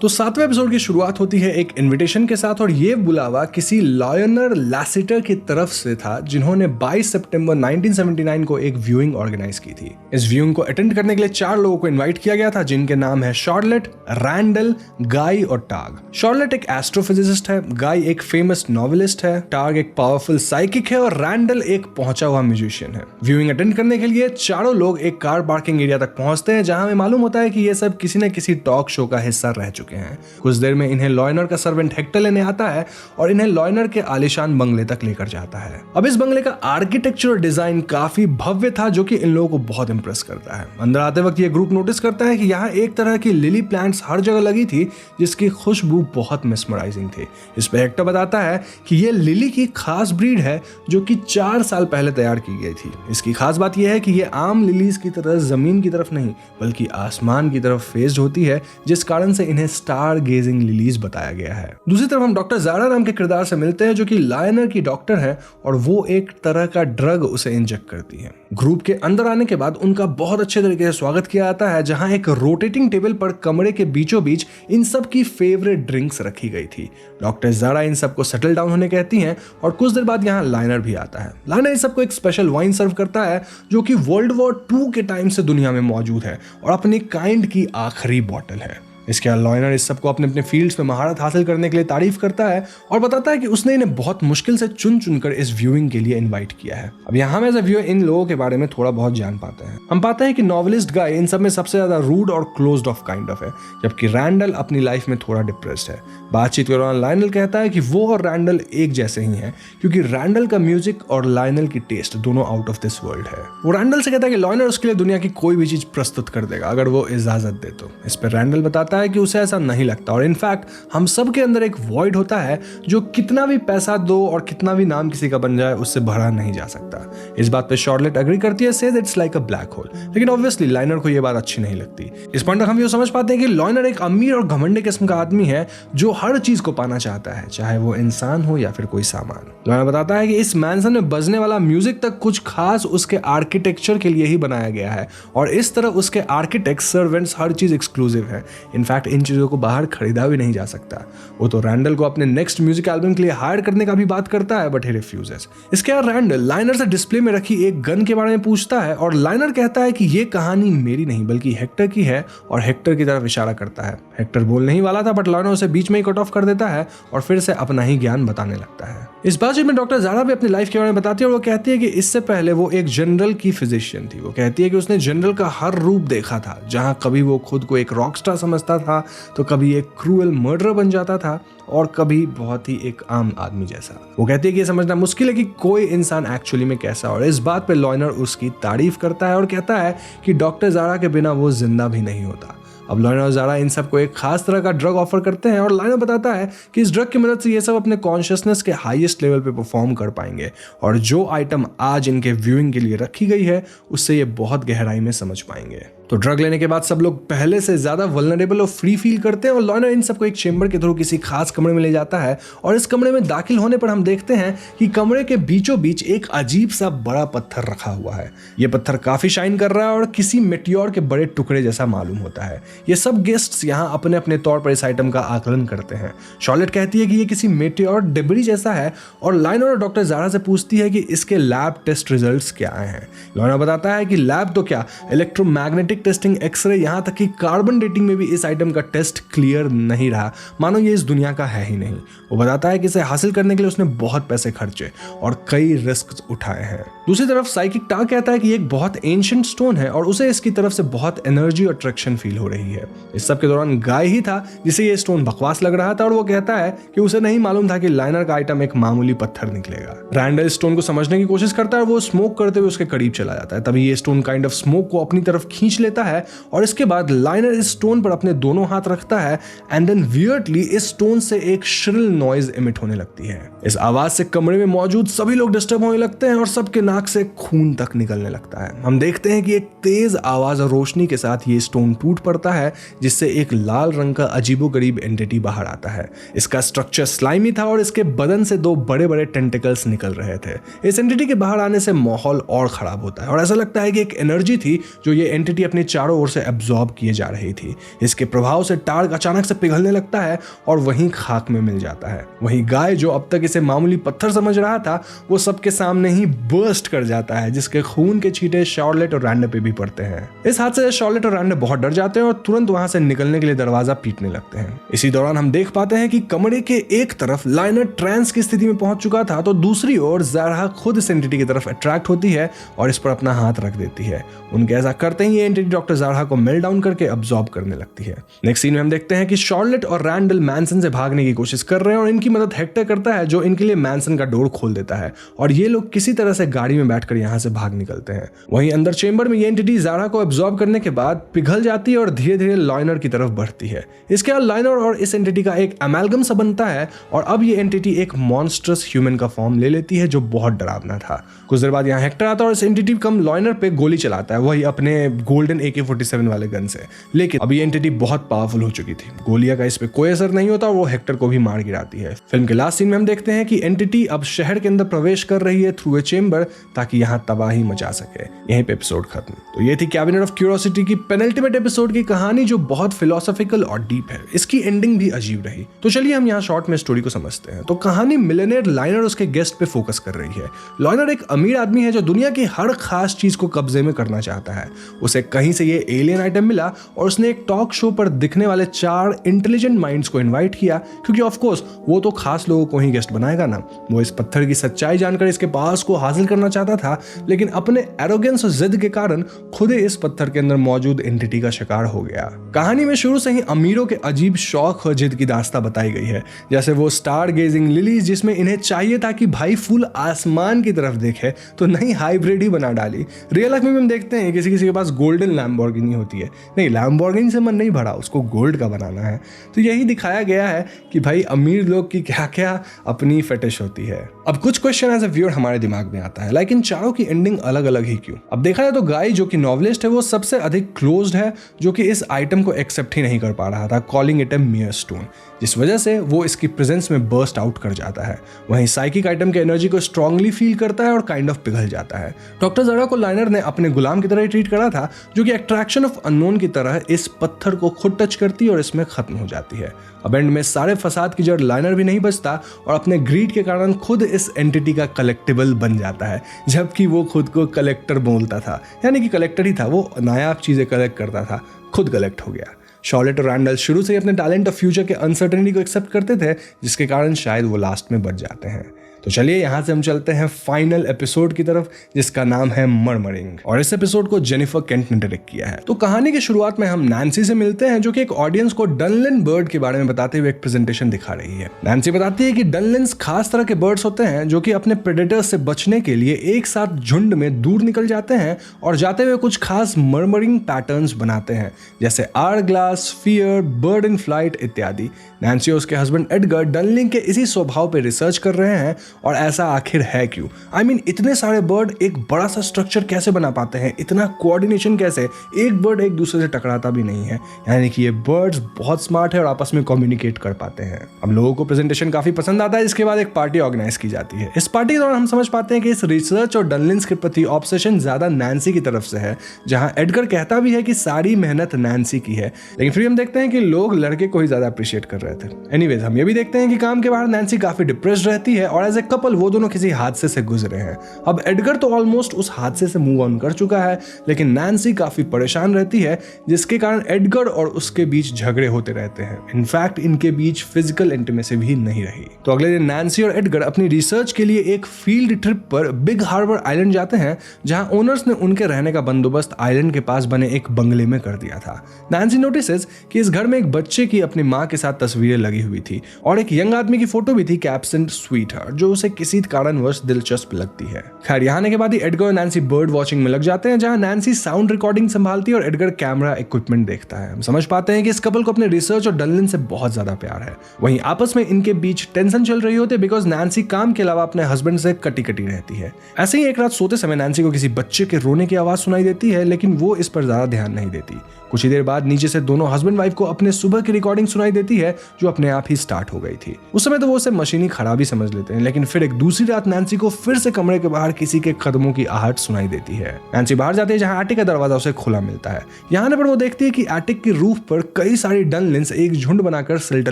तो 7वें एपिसोड की शुरुआत होती है एक इनविटेशन के साथ और ये बुलावा किसी लायनर लैसेटर की तरफ से था, जिन्होंने 22 सितंबर 1979 को एक व्यूइंग ऑर्गेनाइज की थी। इस व्यूइंग को अटेंड करने के लिए 4 लोगों को इनवाइट किया गया था, जिनके नाम है शार्लेट, रैंडल, गाय और टाग। शार्लेट एक एस्ट्रोफिजिसिस्ट है, गाय एक फेमस नॉवेलिस्ट है, टाग एक पावरफुल साइकिक है और रैंडल एक पहुंचा हुआ म्यूजिशियन है। व्यूइंग अटेंड करने के लिए चारों लोग एक कार पार्किंग एरिया तक पहुंचते हैं, जहां हमें मालूम होता है कि ये सब किसी न किसी टॉक शो का हिस्सा रह चुके हैं। कुछ देर में इन्हें लॉयनर का सर्वेंट हेक्टर लेने आता है और इन्हें लॉयनर के आलीशान बंगले तक लेकर जाता है। अब इस बंगले का आर्किटेक्चर डिजाइन काफी भव्य था, जो कि इन लोगों को बहुत इंप्रेस करता है। अंदर आते वक्त ये ग्रुप नोटिस करता है कि यहाँ एक तरह की लिली प्लांट्स हर जगह लगी थी, जिसकी खुशबू बहुत मेस्मराइजिंग थी। इस पे हेक्टर बताता है कि ये लिली की खास ब्रीड है, जो कि 4 साल पहले तैयार की गई थी। इसकी खास बात यह है कि ये आम लिलीज की तरह जमीन की तरफ नहीं, बल्कि आसमान की तरफ फेस्ड होती है, जिस कारण से इन्हें स्टार गेजिंग लिलीज बताया गया है। दूसरी तरफ हम डॉक्टर ज़ारा नाम के किरदार से मिलते हैं, जो कि लायनर की डॉक्टर है और वो एक तरह का ड्रग उसे इंजेक्ट करती है। ग्रुप के अंदर आने के बाद उनका बहुत अच्छे तरीके से स्वागत किया जाता है, जहां एक रोटेटिंग टेबल पर कमरे के बीचों बीच इन सब की फेवरेट ड्रिंक्स रखी गई थी। डॉक्टर ज़ारा इन सबको सेटल डाउन होने कहती हैं और कुछ देर बाद यहाँ लायनर भी आता है। लायनर इन सबको एक स्पेशल वाइन सर्व करता है, जो कि वर्ल्ड वॉर 2 के टाइम से दुनिया में मौजूद है और अपनी काइंड की आखिरी बॉटल है। इसके अलावा लॉयनर इस सबको अपने अपने फील्ड्स में महारत हासिल करने के लिए तारीफ करता है और बताता है कि उसने इन्हें बहुत मुश्किल से चुन चुनकर इस व्यूइंग के लिए इनवाइट किया है। अब यहाँ एज अ व्यूअर इन लोगों के बारे में थोड़ा बहुत जान पाते हैं। हम पाते हैं कि नॉवेलिस्ट गाय इन सब में सबसे ज्यादा रूड और क्लोज्ड ऑफ काइंड ऑफ है, जबकि रैंडल अपनी लाइफ में थोड़ा डिप्रेस्ड है। बातचीत के दौरान लायनल कहता है कि वो और रैंडल एक जैसे ही हैं, क्योंकि रैंडल का म्यूजिक और लायनल की टेस्ट दोनों आउट ऑफ दिस वर्ल्ड है। वो रैंडल से कहता है कि लॉयनर उसके लिए दुनिया की कोई भी चीज प्रस्तुत कर देगा अगर वो इजाजत दे तो। इस पर रैंडल बताता है कि उसे ऐसा नहीं लगता और इनफैक्ट हम सब के अंदर एक वॉइड होता है जो कितना भी पैसा दो और कितना भी नाम किसी का बन जाए उससे भरा नहीं जा सकता। इस बात पे शार्लेट एग्री करती है, says it's like a black hole. लेकिन ऑब्वियसली लायनर को यह बात अच्छी नहीं लगती। इस पॉइंट तक हम ये समझ पाते हैं कि लॉयनर एक अमीर और घमंडी किस्म का आदमी है जो हर चीज को पाना चाहता है, चाहे वो इंसान हो या फिर कोई सामान। लॉयनर बताता है कि इस मैंसन में बजने वाला म्यूजिक तक कुछ खास उसके आर्किटेक्चर के लिए ही बनाया गया है और इस तरह उसके आर्किटेक्ट, सर्वेंट्स, हर चीज एक्सक्लूसिव है। इनफैक्ट इन चीजों को बाहर खरीदा भी नहीं जा सकता। वो तो रैंडल को अपने नेक्स्ट म्यूजिक एल्बम के लिए हायर करने का भी बात करता है, बट ही रिफ्यूजेस। इसके बाद रैंडल लायनर से डिस्प्ले में रखी एक गन के बारे में पूछता है और लायनर कहता है कि ये कहानी मेरी नहीं बल्कि हेक्टर की है और हेक्टर की तरफ इशारा करता है। हेक्टर बोलने ही वाला था बट लायनर उसे बीच में ही कट ऑफ कर देता है और फिर से अपना ही ज्ञान बताने लगता है। इस बातचीत में डॉक्टर ज़ारा भी अपनी लाइफ के बारे में बताती है और वो कहती है कि इससे पहले वो एक जनरल की फिजिशियन थी। वो कहती है कि उसने जनरल का हर रूप देखा था, जहां कभी वो खुद को एक रॉकस्टार समझता था तो कभी एक क्रूअल मर्डरर बन जाता था और कभी बहुत ही एक आम आदमी जैसा। वो कहती है कि ये समझना मुश्किल है कि कोई इंसान एक्चुअली में कैसा, और इस बात पे लॉयनर उसकी तारीफ करता है और कहता है कि डॉक्टर ज़ारा के बिना वो जिंदा भी नहीं होता। अब लॉयनर और ज़ारा इन सबको एक खास तरह का ड्रग ऑफर करते हैं और लॉयनर बताता है कि इस ड्रग की मदद से ये सब अपने कॉन्शियसनेस के हाईएस्ट लेवल पे परफॉर्म कर पाएंगे और जो आइटम आज इनके व्यूइंग के लिए रखी गई है उससे ये बहुत गहराई में समझ पाएंगे। तो ड्रग लेने के बाद सब लोग पहले से ज्यादा वल्नरेबल और फ्री फील करते हैं और लॉयनर इन सबको एक चेंबर के थ्रू किसी खास कमरे में ले जाता है और इस कमरे में दाखिल होने पर हम देखते हैं कि कमरे के बीचों बीच एक अजीब सा बड़ा पत्थर रखा हुआ है। ये पत्थर काफी शाइन कर रहा है और किसी मेटियोर के बड़े टुकड़े जैसा मालूम होता है। ये सब गेस्ट्स यहाँ अपने अपने तौर पर इस आइटम का आकलन करते हैं। शार्लेट कहती है कि ये किसी मेटियोर डेब्री जैसा है और लायनर और डॉक्टर ज़ारा से पूछती है कि इसके लैब टेस्ट रिजल्ट्स क्या आए हैं। लॉयनर बताता है कि लैब तो क्या, इलेक्ट्रोमैग्नेटिक टेस्टिंग, एक्सरे, यहाँ तक कि कार्बन डेटिंग में भी इस आइटम का टेस्ट क्लियर नहीं रहा, मानो ये इस दुनिया का है ही नहीं। वो बताता है कि इसे हासिल करने के लिए उसने बहुत पैसे खर्चे और कई रिस्क उठाए हैं। दूसरी तरफ साइकिक टा कहता है कि एक बहुत एंशिएंट स्टोन है और उसे इसकी तरफ से बहुत एनर्जी और अट्रैक्शन फील हो रही है। इस सब के दौरान गाय ही था जिसे ये स्टोन बकवास लग रहा था और वो कहता है कि उसे नहीं मालूम था कि लायनर का आइटम एक मामूली पत्थर निकलेगा। रैंडल स्टोन को समझने की कोशिश करता है और वो स्मोक करते हुए उसके करीब चला जाता है। तभी ये स्टोन काइंड ऑफ स्मोक को अपनी तरफ खींच लेता है और इसके बाद लायनर इस स्टोन पर अपने दोनों हाथ रखता है एंड देन वियर्डली इस स्टोन से एक श्रिल नॉइज इमिट होने लगती है। इस आवाज से कमरे में मौजूद सभी लोग डिस्टर्ब होने लगते हैं और सबके नाक से खून तक निकलने लगता है। हम देखते हैं कि एक तेज आवाज और रोशनी के साथ ये स्टोन टूट पड़ता है जिससे एक लाल रंग का अजीबोगरीब एंटिटी बाहर आता है। इसका स्ट्रक्चर स्लाइमी था और इसके बदन से दो बड़े बड़े टेंटिकल्स निकल रहे थे। इस एंटिटी के बाहर आने से माहौल और खराब होता है और ऐसा लगता है कि एक एनर्जी थी जो ये एंटिटी अपने चारों ओर से एब्जॉर्ब किए जा रही थी। इसके प्रभाव से टार्ग अचानक से पिघलने लगता है और वहीं खाक में मिल जाता है। वहीं गाय जो अब तक इसे मामूली पत्थर समझ रहा था वो सबके सामने ही बर्स्ट कर जाता है जिसके खून के छींटे शार्लेट और रैंडल पे भी पड़ते हैं। इस हादसे से शार्लेट और रैंडल बहुत डर जाते हैं और तुरंत वहां से निकलने के लिए दरवाजा पीटने लगते हैं। इसी दौरान हम देख पाते हैं कि कमरे के एक तरफ लायनर ट्रांस की स्थिति में पहुंच चुका था तो दूसरी ओर ज़ारा खुद इस एंटिटी की तरफ अट्रैक्ट होती है और इस पर अपना हाथ रख देती है। उनके ऐसा करते ही ये एंटिटी डॉक्टर ज़ारा को मेल्ट डाउन करके अब्सॉर्ब करने लगती है। नेक्स्ट सीन में हम देखते हैं कि शार्लेट और रैंडल मैंसन से भागने की कोशिश कर रहे हैं और इनकी मदद हेक्टर करता है जो इनके लिए मैंसन का डोर खोल देता है और ये लोग किसी तरह से गाड़ी में बैठकर यहाँ से भाग निकलते हैं। वहीं अंदर चेंबर में ये एंटिटी ज़ारा को अब्सॉर्ब करने के बाद पिघल जाती है और धीरे धीरे लायनर की तरफ बढ़ती है। इसके बाद लायनर और इस एंटिटी का एक अमेलगम सा बनता है और अब ये एंटिटी एक मॉन्स्टरस ह्यूमन का फॉर्म ले लेती है जो बहुत डरावना था। कुछ देर बाद यहाँ हेक्टर आता है और इस एंटिटी कम लायनर पे गोली चलाता है, वही अपने गोल्डन AK-47 वाले गन से। लेकिन अब ये एंटिटी बहुत पावरफुल हो चुकी थी, गोलियां का इस पे कोई असर नहीं होता और वो हेक्टर को भी मार गिराती है। फिल्म के लास्ट सीन में हम देखते हैं कि एंटिटी अब शहर के अंदर प्रवेश कर रही है थ्रू ए चेंबर ताकि यहाँ तबाही मचा सके। यहीं पे एपिसोड खत्म। तो ये थी कैबिनेट ऑफ क्यूरियोसिटी की पेनल्टीमेट एपिसोड की कहानी जो बहुत फिलोसॉफिकल और डीप है। इसकी एंडिंग भी अजीब रही। तो चलिए हम यहाँ शॉर्ट में स्टोरी को समझते हैं। तो कहानी मिलियनेयर लायनर उसके गेस्ट पे फोकस कर रही है। लायनर एक अमीर आदमी है जो दुनिया की हर खास चीज को कब्जे में करना चाहता है। उसे कहीं से ये एलियन आइटम मिला और उसने एक टॉक शो पर दिखने वाले 4 इंटेलिजेंट माइंड्स को इनवाइट किया, क्योंकि ऑफ कोर्स वो तो खास लोगों को ही गेस्ट बनाएगा ना। वो इस पत्थर की सच्चाई जानकर इसके पास को हासिल करना चाहता था, लेकिन अपने एरोगेंस और जिद के कारण खुद ही इस पत्थर के अंदर मौजूद एंटिटी का शिकार हो गया। कहानी में शुरू से ही अमीरों के अजीब शौक और जिद की दास्तां बताई गई है, जैसे वो स्टार गेजिंग लिलीज जिसमें इन्हें चाहिए था कि भाई फुल आसमान की तरफ देखे, तो नई हाइब्रिड ही बना डाली। रियल लाइफ में हम देखते हैं किसी किसी के पास गोल्डन लैम्बोर्गिनी होती है, नहीं लैम्बोर्गिनी से मन नहीं भरा, उसको गोल्ड का बनाना है। तो यही दिखाया गया है कि भाई अमीर लोग की क्या क्या अपनी फेटिश होती है। अब कुछ क्वेश्चन एज ए व्यूअर हमारे दिमाग में आता है, लाइक इन चारों की एंडिंग अलग अलग ही क्यों? अब देखा जाए तो गाय जो कि नॉवलिस्ट है वो सबसे अधिक क्लोज्ड है, जो कि इस आइटम को एक्सेप्ट ही नहीं कर पा रहा था, कॉलिंग इट ए मियर स्टोन, जिस वजह से वो इसकी प्रेजेंस में बर्स्ट आउट कर जाता है। वहीं साइकिक आइटम के एनर्जी को स्ट्रांगली फील करता है और काइंड ऑफ पिघल जाता है। डॉक्टर ज़रा को लाइनर ने अपने गुलाम की तरह ट्रीट करा था, जो कि अट्रैक्शन ऑफ अननोन की तरह इस पत्थर को खुद टच करती है और इसमें खत्म हो जाती है। अब एंड में सारे फसाद की जड़ लाइनर भी नहीं बचता और अपने ग्रीड के कारण खुद इस एंटिटी का कलेक्टिबल बन जाता है, जबकि वो खुद को कलेक्टर बोलता था, यानी कि कलेक्टर ही था, वो नायाब चीजें कलेक्ट करता था, खुद कलेक्ट हो गया। शॉर्लेट और रैंडल शुरू से ही अपने टैलेंट ऑफ फ्यूचर के अनसर्टेनिटी को एक्सेप्ट करते थे, जिसके कारण शायद वो लास्ट में बच जाते हैं। तो चलिए यहाँ से हम चलते हैं फाइनल एपिसोड की तरफ, जिसका नाम है मर्मरिंग, और इस एपिसोड को जेनिफर केंट ने डायरेक्ट किया है। तो कहानी की शुरुआत में हम नैन्सी से मिलते हैं, जो कि एक ऑडियंस को डनलिन बर्ड के बारे में बताते हुए एक प्रेजेंटेशन दिखा रही है। नैन्सी बताती है कि डनलिन्स खास तरह के बर्ड्स होते हैं जो कि अपने प्रेडेटर्स से बचने के लिए एक साथ झुंड में दूर निकल जाते हैं और जाते हुए कुछ खास मर्मरिंग पैटर्न्स बनाते हैं, जैसे hourglass, fear, bird in flight इत्यादि। नैन्सी और उसके हस्बैंड एडगर डनलिन के इसी स्वभाव पर रिसर्च कर रहे हैं, और ऐसा आखिर है क्यों? I mean, इतने सारे बर्ड एक बड़ा सा स्ट्रक्चर कैसे बना पाते हैं, इतना कोऑर्डिनेशन कैसे? एक बर्ड एक दूसरे से टकराता भी नहीं है, यानी कि ये बर्ड्स बहुत स्मार्ट है और आपस में कम्युनिकेट कर पाते हैं। अब लोगों को प्रेजेंटेशन काफी पसंद आता है, इसके बाद एक पार्टी ऑर्गेनाइज की जाती है। इस पार्टी के दौरान हम समझ पाते हैं कि इस रिसर्च और डनलिन्स के प्रति ऑब्सेशन ज्यादा नैन्सी की तरफ से है, जहां एडगर कहता भी है कि सारी मेहनत नैन्सी की है, लेकिन फिर हम देखते हैं कि लोग लड़के को ही ज्यादा अप्रिशिएट कर रहे थे। एनीवेज, हम ये भी देखते हैं कि काम के बाहर नैन्सी काफी डिप्रेस्ड रहती है और एज ए कपल वो दोनों किसी हादसे से गुजरे हैं। अब एडगर तो ऑलमोस्ट उस हादसे से मूव ऑन कर चुका है, लेकिन नैन्सी काफी परेशान रहती है, जिसके कारण एडगर और उसके बीच झगड़े होते रहते हैं। इनफैक्ट इनके बीच फिजिकल इंटीमेसी भी नहीं रही। तो अगले दिन नैन्सी और एडगर अपनी रिसर्च के लिए एक फील्ड ट्रिप पर बिग हार्बर आइलैंड जाते हैं, जहां ओनर्स ने उनके रहने का बंदोबस्त आइलैंड के पास बने एक बंगले में कर दिया था। नैन्सी नोटिसेस कि इस घर में एक बच्चे की अपनी माँ के साथ तस्वीरें लगी हुई थी और एक यंग आदमी की फोटो भी थी, कैप्सेंट स्वीटहार्ट, जो उसे किसी कारणवश दिलचस्प लगती है। खैर, यहाँ आने के बाद ही एडगर और नैन्सी बर्ड वॉचिंग में लग जाते हैं, जहां नैन्सी साउंड रिकॉर्डिंग संभालती है और एडगर कैमरा इक्विपमेंट देखता है। हम समझ पाते हैं कि इस कपल को अपने रिसर्च और डनलिन से बहुत ज्यादा प्यार है। वहीं आपस में इनके बीच टेंशन चल रही होती है, बिकॉज नैन्सी काम के अलावा अपने हस्बैंड से कटी कटी रहती है। ऐसे ही एक रात सोते समय नैन्सी को किसी बच्चे के रोने की आवाज सुनाई देती है, लेकिन वो इस पर ज्यादा ध्यान नहीं देती। कुछ ही देर बाद नीचे से दोनों हस्बैंड वाइफ को अपने सुबह की रिकॉर्डिंग सुनाई देती है, जो अपने आप ही स्टार्ट हो गई थी। उस समय तो वो उसे मशीनी खराबी समझ लेते हैं, लेकिन फिर एक दूसरी रात नैन्सी को फिर से कमरे के बाहर किसी के कदमों की आहट सुनाई देती है। नैन्सी बाहर जाती है, जहां एटिक का दरवाजा उसे खुला मिलता है। यहाँ आने पर वो देखती है कि एटिक की रूफ पर कई सारी डनलिन्स एक झुंड बनाकर शेल्टर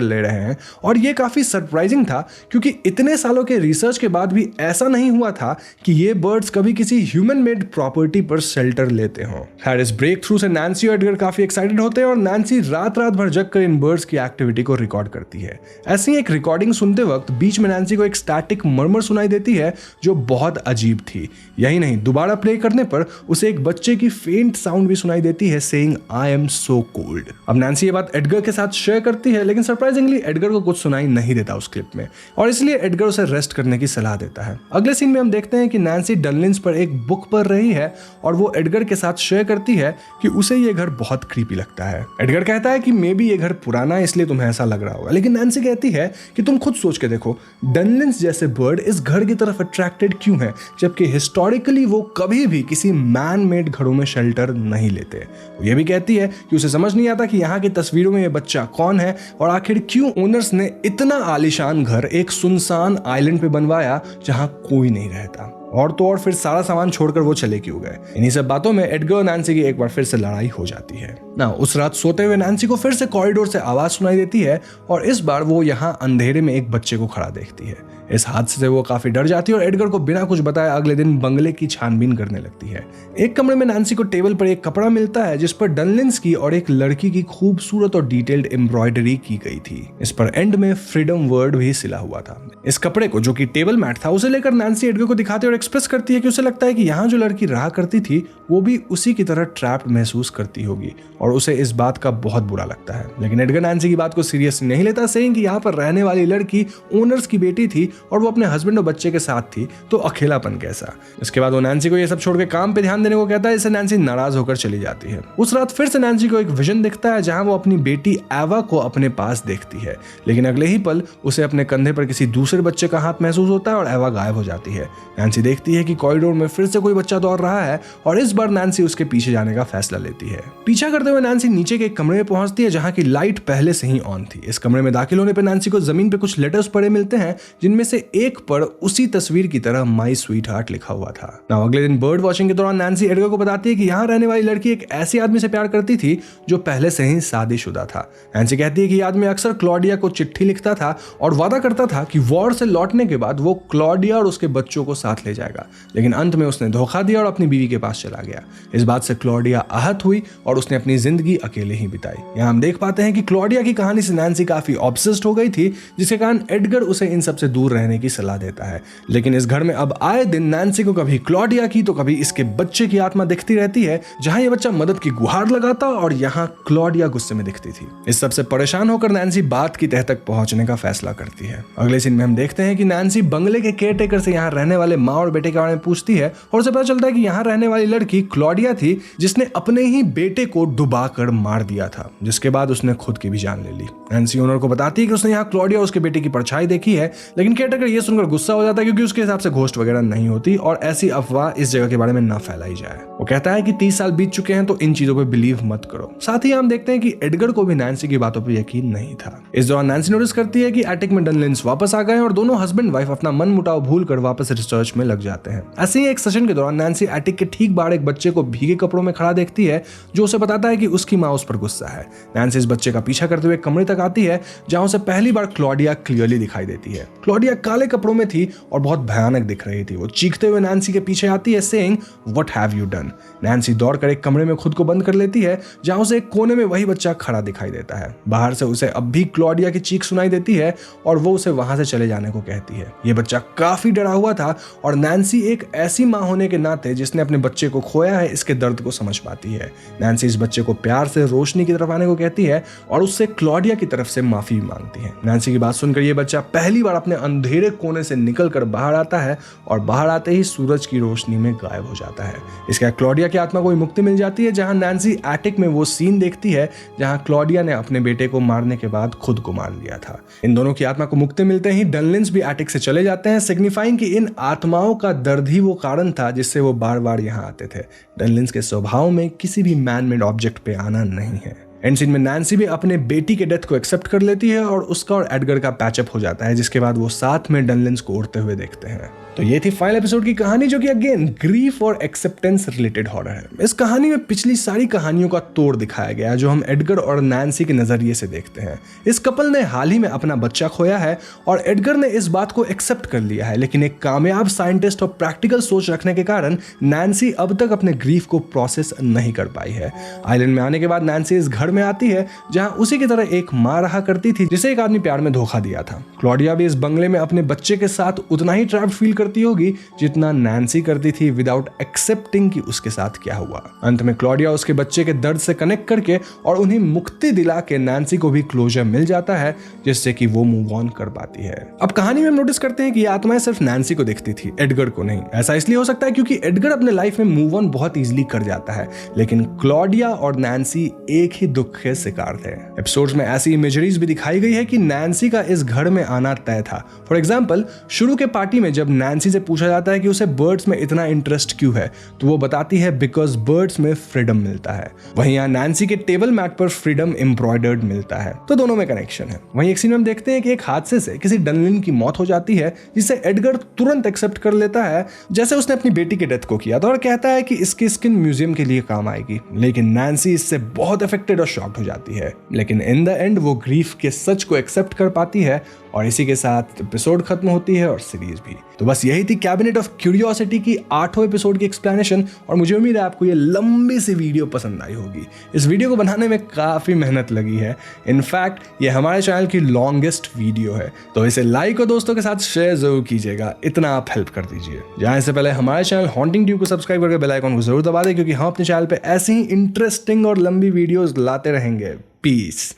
ले रहे हैं, और ये काफी सरप्राइजिंग था, क्योंकि इतने सालों के रिसर्च के बाद भी ऐसा नहीं हुआ था कि ये बर्ड्स कभी किसी ह्यूमन मेड प्रॉपर्टी पर शेल्टर लेते हों। खैर, इस ब्रेक थ्रू से नैन्सी और एडगर काफी एक्साइटेड होते हैं और नैन्सी रात रात भर जग कर इन बर्ड्स की एक्टिविटी को रिकॉर्ड करती है। ऐसी एक रिकॉर्डिंग सुनते वक्त बीच में नैन्सी को एक स्टैटिक मर्मर सुनाई देती है, जो बहुत अजीब थी। यही नहीं, दोबारा प्ले करने पर उसे एक बच्चे की फेंट साउंड भी सुनाई देती है, saying I am so cold. अब नैन्सी ये बात एडगर के साथ शेयर करती है, लेकिन सरप्राइजिंगली एडगर को कुछ सुनाई नहीं देता उस क्लिप में, और इसलिए एडगर उसे रेस्ट करने की सलाह देता है। अगले सीन में हम देखते हैं कि नैन्सी डनलिन्स पर एक बुक पढ़ रही है और वो एडगर के साथ शेयर करती है कि उसे ये घर बहुत क्रीपी लगता है। एडगर कहता है कि मे बी ये घर पुराना है इसलिए तुम्हें ऐसा लग रहा होगा, लेकिन नैन्सी कहती है कि तुम खुद सोच के देखो, डनलिन्स जैसे बर्ड इस घर की तरफ अट्रैक्टेड क्यों है, जबकि हिस्टोरिकली वो कभी भी किसी मैन मेड घरों में शेल्टर नहीं लेते। वो ये भी कहती है कि उसे समझ नहीं आता कि यहाँ की तस्वीरों में ये बच्चा कौन है और आखिर क्यों ओनर्स ने इतना आलीशान घर एक सुनसान आइलैंड पे बनवाया जहाँ कोई नहीं रहता। और तो और फिर सारा सामान छोड़कर वो चले क्यों गए। इन्हीं सब बातों में एडगर और नैन्सी की एक बार फिर से लड़ाई हो जाती है ना। उस रात सोते हुए नैन्सी को फिर से कॉरिडोर से आवाज सुनाई देती है और इस बार वो यहाँ अंधेरे में एक बच्चे को खड़ा देखती है। इस हादसे से वो काफी डर जाती है और एडगर को बिना कुछ बताए अगले दिन बंगले की छानबीन करने लगती है। एक कमरे में नैन्सी को टेबल पर एक कपड़ा मिलता है जिस पर डनलिन्स की और एक लड़की की खूबसूरत और डिटेल्ड एम्ब्रॉयडरी की गई थी। इस पर एंड में फ्रीडम वर्ड भी सिला हुआ था। इस कपड़े को, जो कि टेबल मैट था, उसे लेकर नैन्सी एडगर को दिखाती है और एक्सप्रेस करती है कि उसे लगता है कि यहाँ जो लड़की रहा करती थी वो भी उसी की तरह ट्रैप्ड महसूस करती होगी और उसे इस बात का बहुत बुरा लगता है। लेकिन एडगर नैन्सी की बात को सीरियस नहीं लेता, सेइंग कि यहाँ पर रहने वाली लड़की ओनर्स की बेटी थी और वो अपने हस्बैंड और बच्चे के साथ थी, तो अकेलापन कैसा। इसके बाद वो नैन्सी को ये सब छोड़ के काम पे ध्यान देने को कहता है, इससे नैन्सी नाराज होकर चली जाती है। उस रात फिर से नैन्सी को एक विजन दिखता है जहां वो अपनी बेटी एवा को अपने पास देखती है, लेकिन अगले ही पल उसे अपने कंधे पर किसी दूसरे बच्चे का हाथ महसूस होता है और एवा गायब हो जाती है। नैन्सी देखती है कि कॉरिडोर में फिर से कोई बच्चा दौड़ रहा है और इस बार नैन्सी उसके पीछे जाने का फैसला लेती है। पीछा करते हुए नैन्सी नीचे के एक कमरे में पहुंचती है जहां की लाइट पहले से ही ऑन थी। इस कमरे में दाखिल होने पर नैन्सी को जमीन पे कुछ लेटर्स पड़े मिलते हैं जिनमें से एक पर उसी तस्वीर की तरह माई स्वीट हार्ट लिखा हुआ था। ना अगले दिन बर्ड वॉचिंग के दौरान नैन्सी एडगर को बताती है कि यहाँ रहने वाली लड़की एक ऐसे आदमी से प्यार करती थी जो पहले से ही शादीशुदा था। नैन्सी कहती है कि आदमी अक्सर क्लॉडिया को चिट्ठी लिखता था और वादा करता था कि वॉर से लौटने के बाद वो क्लॉडिया और उसके बच्चों को साथ ले जाएगा, लेकिन अंत में उसने धोखा दिया और अपनी बीवी के पास चला गया। इस बात से क्लॉडिया आहत हुई और उसने अपनी जिंदगी अकेले ही बिताई। यहाँ हम देख पाते हैं कि क्लॉडिया की कहानी से नैन्सी काफी ऑब्सेस्ड हो गई थी, जिसके कारण एडगर उसे इन सब से दूर रहने की सलाह देता है। लेकिन इस घर में अब आए दिन नैन्सी को कभी क्लॉडिया की तो कभी इसके बच्चे की आत्मा दिखती रहती है, जहां ये बच्चा मदद की गुहार लगाता और यहाँ क्लॉडिया गुस्से में दिखती थी। इस सबसे परेशान होकर नैन्सी बात की तह तक पहुंचने का फैसला करती है। अगले सीन में हम देखते हैं कि नैन्सी बंगले के केयरटेकर से यहाँ रहने वाले माँ और बेटे के बारे में पूछती है और उसे पता चलता है कि यहाँ रहने वाली लड़की क्लॉडिया थी जिसने अपने ही बेटे को डुबाकर मार दिया था, जिसके बाद उसने खुद की भी जान ले ली। नैन्सी ओनर को बताती है कि उसने यहाँ क्लॉडिया और उसके बेटे की परछाई देखी है, लेकिन केयरटेकर ये सुनकर गुस्सा हो जाता है क्योंकि उसके हिसाब से घोस्ट वगैरह नहीं होती और ऐसी अफवाह इस जगह के बारे में ना फैलाई जाए। वो कहता है कि 30 साल बीत चुके हैं तो इन चीजों पे बिलीव मत करो। साथ ही हम देखते हैं कि एडगर को भी नैन्सी की बातों पे यकीन नहीं था। इस दौरान नैन्सी नोटिस करती है कि एटिक में डनलिन्स वापस आ गए और दोनों हस्बैंड वाइफ अपना मन मुटाव भूल कर वापस रिसर्च में लग जाते हैं। ऐसे ही एक सेशन के दौरान नैन्सी एटिक के ठीक बाहर एक बच्चे को भीगे कपड़ों में खड़ा देखती है जो उसे बताता है कि उसकी माँ उस पर गुस्सा है। नैन्सी इस बच्चे का पीछा करते हुए कमरे तक आती है जहां उसे पहली बार क्लॉडिया क्लियरली दिखाई देती है। क्लॉडिया काले कपड़ों में थी और बहुत भयानक दिख रही थी। वो चीखते हुए नैन्सी के पीछे आती है saying what have you done. Nancy दौड़कर एक कमरे में खुद को बंद कर लेती है जहां उसे एक कोने में वही बच्चा खड़ा दिखाई देता है। बाहर से उसे अब भी क्लॉडिया की चीख सुनाई देती है और वो उसे वहां से चले जाने को कहती है। ये बच्चा काफी डरा हुआ था और नैन्सी एक ऐसी माँ होने के नाते जिसने अपने बच्चे को खोया है इसके दर्द को समझ पाती है। नैन्सी इस बच्चे को प्यार से रोशनी की तरफ आने को कहती है और उससे क्लॉडिया की तरफ से माफी भी मांगती है। नैन्सी की बात सुनकर ये बच्चा पहली बार अपने अंधेरे कोने से निकलकर बाहर आता है और बाहर आते ही सूरज की रोशनी में गायब हो जाता है। इसके बाद क्लॉडिया की आत्मा को मुक्ति मिल जाती है जहां नैन्सी एटिक में वो सीन देखती है जहां क्लॉडिया ने अपने बेटे को मारने के बाद खुद को मार लिया था। इन दोनों की आत्मा को मुक्ति मिलते ही डनलिन्स भी एटिक से चले जाते हैं, सिग्निफाइंग कि इन आत्माओं का दर्द ही वो कारण था जिससे वो बार बार यहाँ आते थे। डनलिन्स के स्वभाव में किसी भी मैन मेड ऑब्जेक्ट पे आना नहीं है। एंड सीन में नैन्सी भी अपने बेटी के डेथ को एक्सेप्ट कर लेती है और उसका और एडगर का पैचअप हो जाता है, जिसके बाद वो साथ में डनलिन्स को उड़ते हुए देखते हैं। तो ये थी फाइनल एपिसोड की कहानी जो कि अगेन ग्रीफ और एक्सेप्टेंस रिलेटेड हॉरर है। इस कहानी में पिछली सारी कहानियों का तोड़ दिखाया गया जो हम एडगर और नैन्सी के नजरिए से देखते हैं। इस कपल ने हाल ही में अपना बच्चा खोया है और एडगर ने इस बात को एक्सेप्ट कर लिया है, लेकिन एक कामयाब साइंटिस्ट और प्रैक्टिकल सोच रखने के कारण नैन्सी अब तक अपने ग्रीफ को प्रोसेस नहीं कर पाई है। आइलैंड में आने के बाद नैन्सी इस घर में आती है जहां उसी की तरह एक माँ रहा करती थी जिसे एक आदमी प्यार में धोखा दिया था। क्लॉडिया भी इस बंगले में अपने बच्चे के साथ उतना ही ट्रैप्ड फील करती होगी जितना नैन्सी करती थी विदाउट एक्सेप्टिंग कि उसके साथ क्या हुआ। अंत में क्लॉडिया उसके बच्चे के दर्द से कनेक्ट करके और उन्हें मुक्ति दिला के नैन्सी को भी क्लोजर मिल जाता है जिससे कि वो मूव ऑन कर पाती है। अब कहानी में हम नोटिस करते हैं कि ये आत्माएं सिर्फ नैन्सी को दिखती थी, एडगर को नहीं। ऐसा इसलिए हो सकता है क्योंकि एडगर अपने लाइफ में मूव ऑन बहुत इजीली कर जाता है, लेकिन क्लॉडिया और नैन्सी एक ही दुख के शिकार थे। एपिसोड्स में ऐसी इमेजरीज भी दिखाई गई है कि नैन्सी का इस घर में आना तय था। फॉर एग्जाम्पल, शुरू के पार्टी में जब नैन्सी से पूछा जाता है कि उसे बर्ड्स में इतना इंटरेस्ट क्यों है, तो वो बताती है बिकॉज बर्ड्स में फ्रीडम मिलता है। वहीं यहाँ नैन्सी के टेबल मैट पर फ्रीडम एम्ब्रॉयडर्ड मिलता है, तो दोनों में कनेक्शन है। वहीं एक सीन में हम देखते हैं कि एक हादसे से किसी डनलिन की मौत हो जाती है, जिसे एडगर तुरंत एक्सेप्ट कर लेता है जैसे उसने अपनी बेटी के डेथ को किया था, और कहता है कि इसकी स्किन म्यूजियम के लिए काम आएगी। लेकिन नैन्सी इससे बहुत अफेक्टेड और शॉक्ड हो जाती है, लेकिन इन द एंड वो ग्रीफ के सच को एक्सेप्ट कर पाती है, और इसी के साथ एपिसोड खत्म होती है और सीरीज भी। तो बस यही थी कैबिनेट ऑफ क्यूरियोसिटी की 8वें एपिसोड की एक्सप्लेनेशन, और मुझे उम्मीद है आपको ये लंबी सी वीडियो पसंद आई होगी। इस वीडियो को बनाने में काफी मेहनत लगी है, इनफैक्ट ये हमारे चैनल की लॉन्गेस्ट वीडियो है, तो इसे लाइक और दोस्तों के साथ शेयर जरूर कीजिएगा, इतना आप हेल्प कर दीजिए। जाने से पहले हमारे चैनल हॉन्टिंग ट्यूब को सब्सक्राइब करके बेल आइकन को जरूर दबा दें, क्योंकि हम अपने चैनल पे ऐसी ही इंटरेस्टिंग और लंबी वीडियोस लाते रहेंगे। पीस।